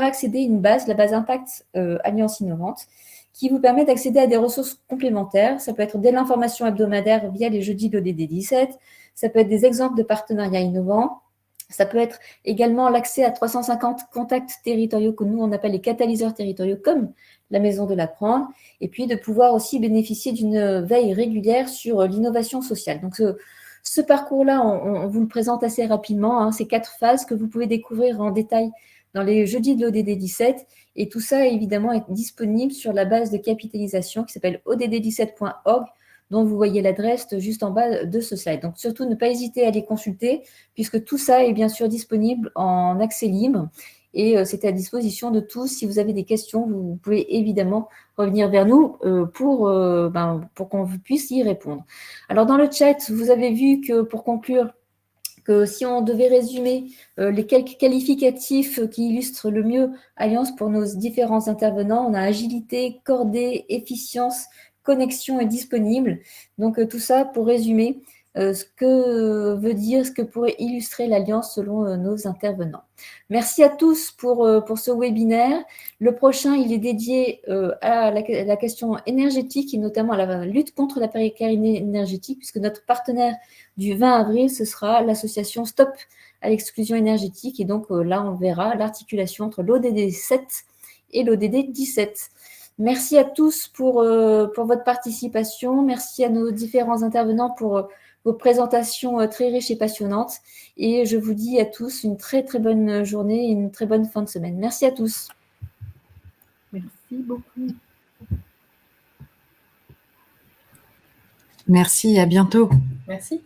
accéder à une base, la base Impact Alliance Innovante, qui vous permet d'accéder à des ressources complémentaires. Ça peut être de l'information hebdomadaire via les jeudis de l'ODD 17, ça peut être des exemples de partenariats innovants, ça peut être également l'accès à 350 contacts territoriaux que nous, on appelle les catalyseurs territoriaux, comme la Maison de l'Apprendre, et puis de pouvoir aussi bénéficier d'une veille régulière sur l'innovation sociale. Donc, ce parcours-là, on vous le présente assez rapidement, ces 4 phases que vous pouvez découvrir en détail dans les jeudis de l'ODD 17, et tout ça, évidemment, est disponible sur la base de capitalisation qui s'appelle odd17.org, dont vous voyez l'adresse juste en bas de ce slide. Donc, surtout, ne pas hésiter à les consulter, puisque tout ça est bien sûr disponible en accès libre et c'est à disposition de tous. Si vous avez des questions, vous pouvez évidemment revenir vers nous pour qu'on puisse y répondre. Alors, dans le chat, vous avez vu que, pour conclure, que si on devait résumer les quelques qualificatifs qui illustrent le mieux Alliance pour nos différents intervenants, on a agilité, cordée, efficience, connexion est disponible. Donc, tout ça pour résumer ce que veut dire, ce que pourrait illustrer l'Alliance selon nos intervenants. Merci à tous pour ce webinaire. Le prochain, il est dédié à la question énergétique et notamment à la lutte contre la précarité énergétique, puisque notre partenaire du 20 avril, ce sera l'association Stop à l'exclusion énergétique. Et donc, là, on verra l'articulation entre l'ODD 7 et l'ODD 17. Merci à tous pour votre participation. Merci à nos différents intervenants pour vos présentations très riches et passionnantes. Et je vous dis à tous une très, très bonne journée et une très bonne fin de semaine. Merci à tous. Merci beaucoup. Merci, à bientôt. Merci.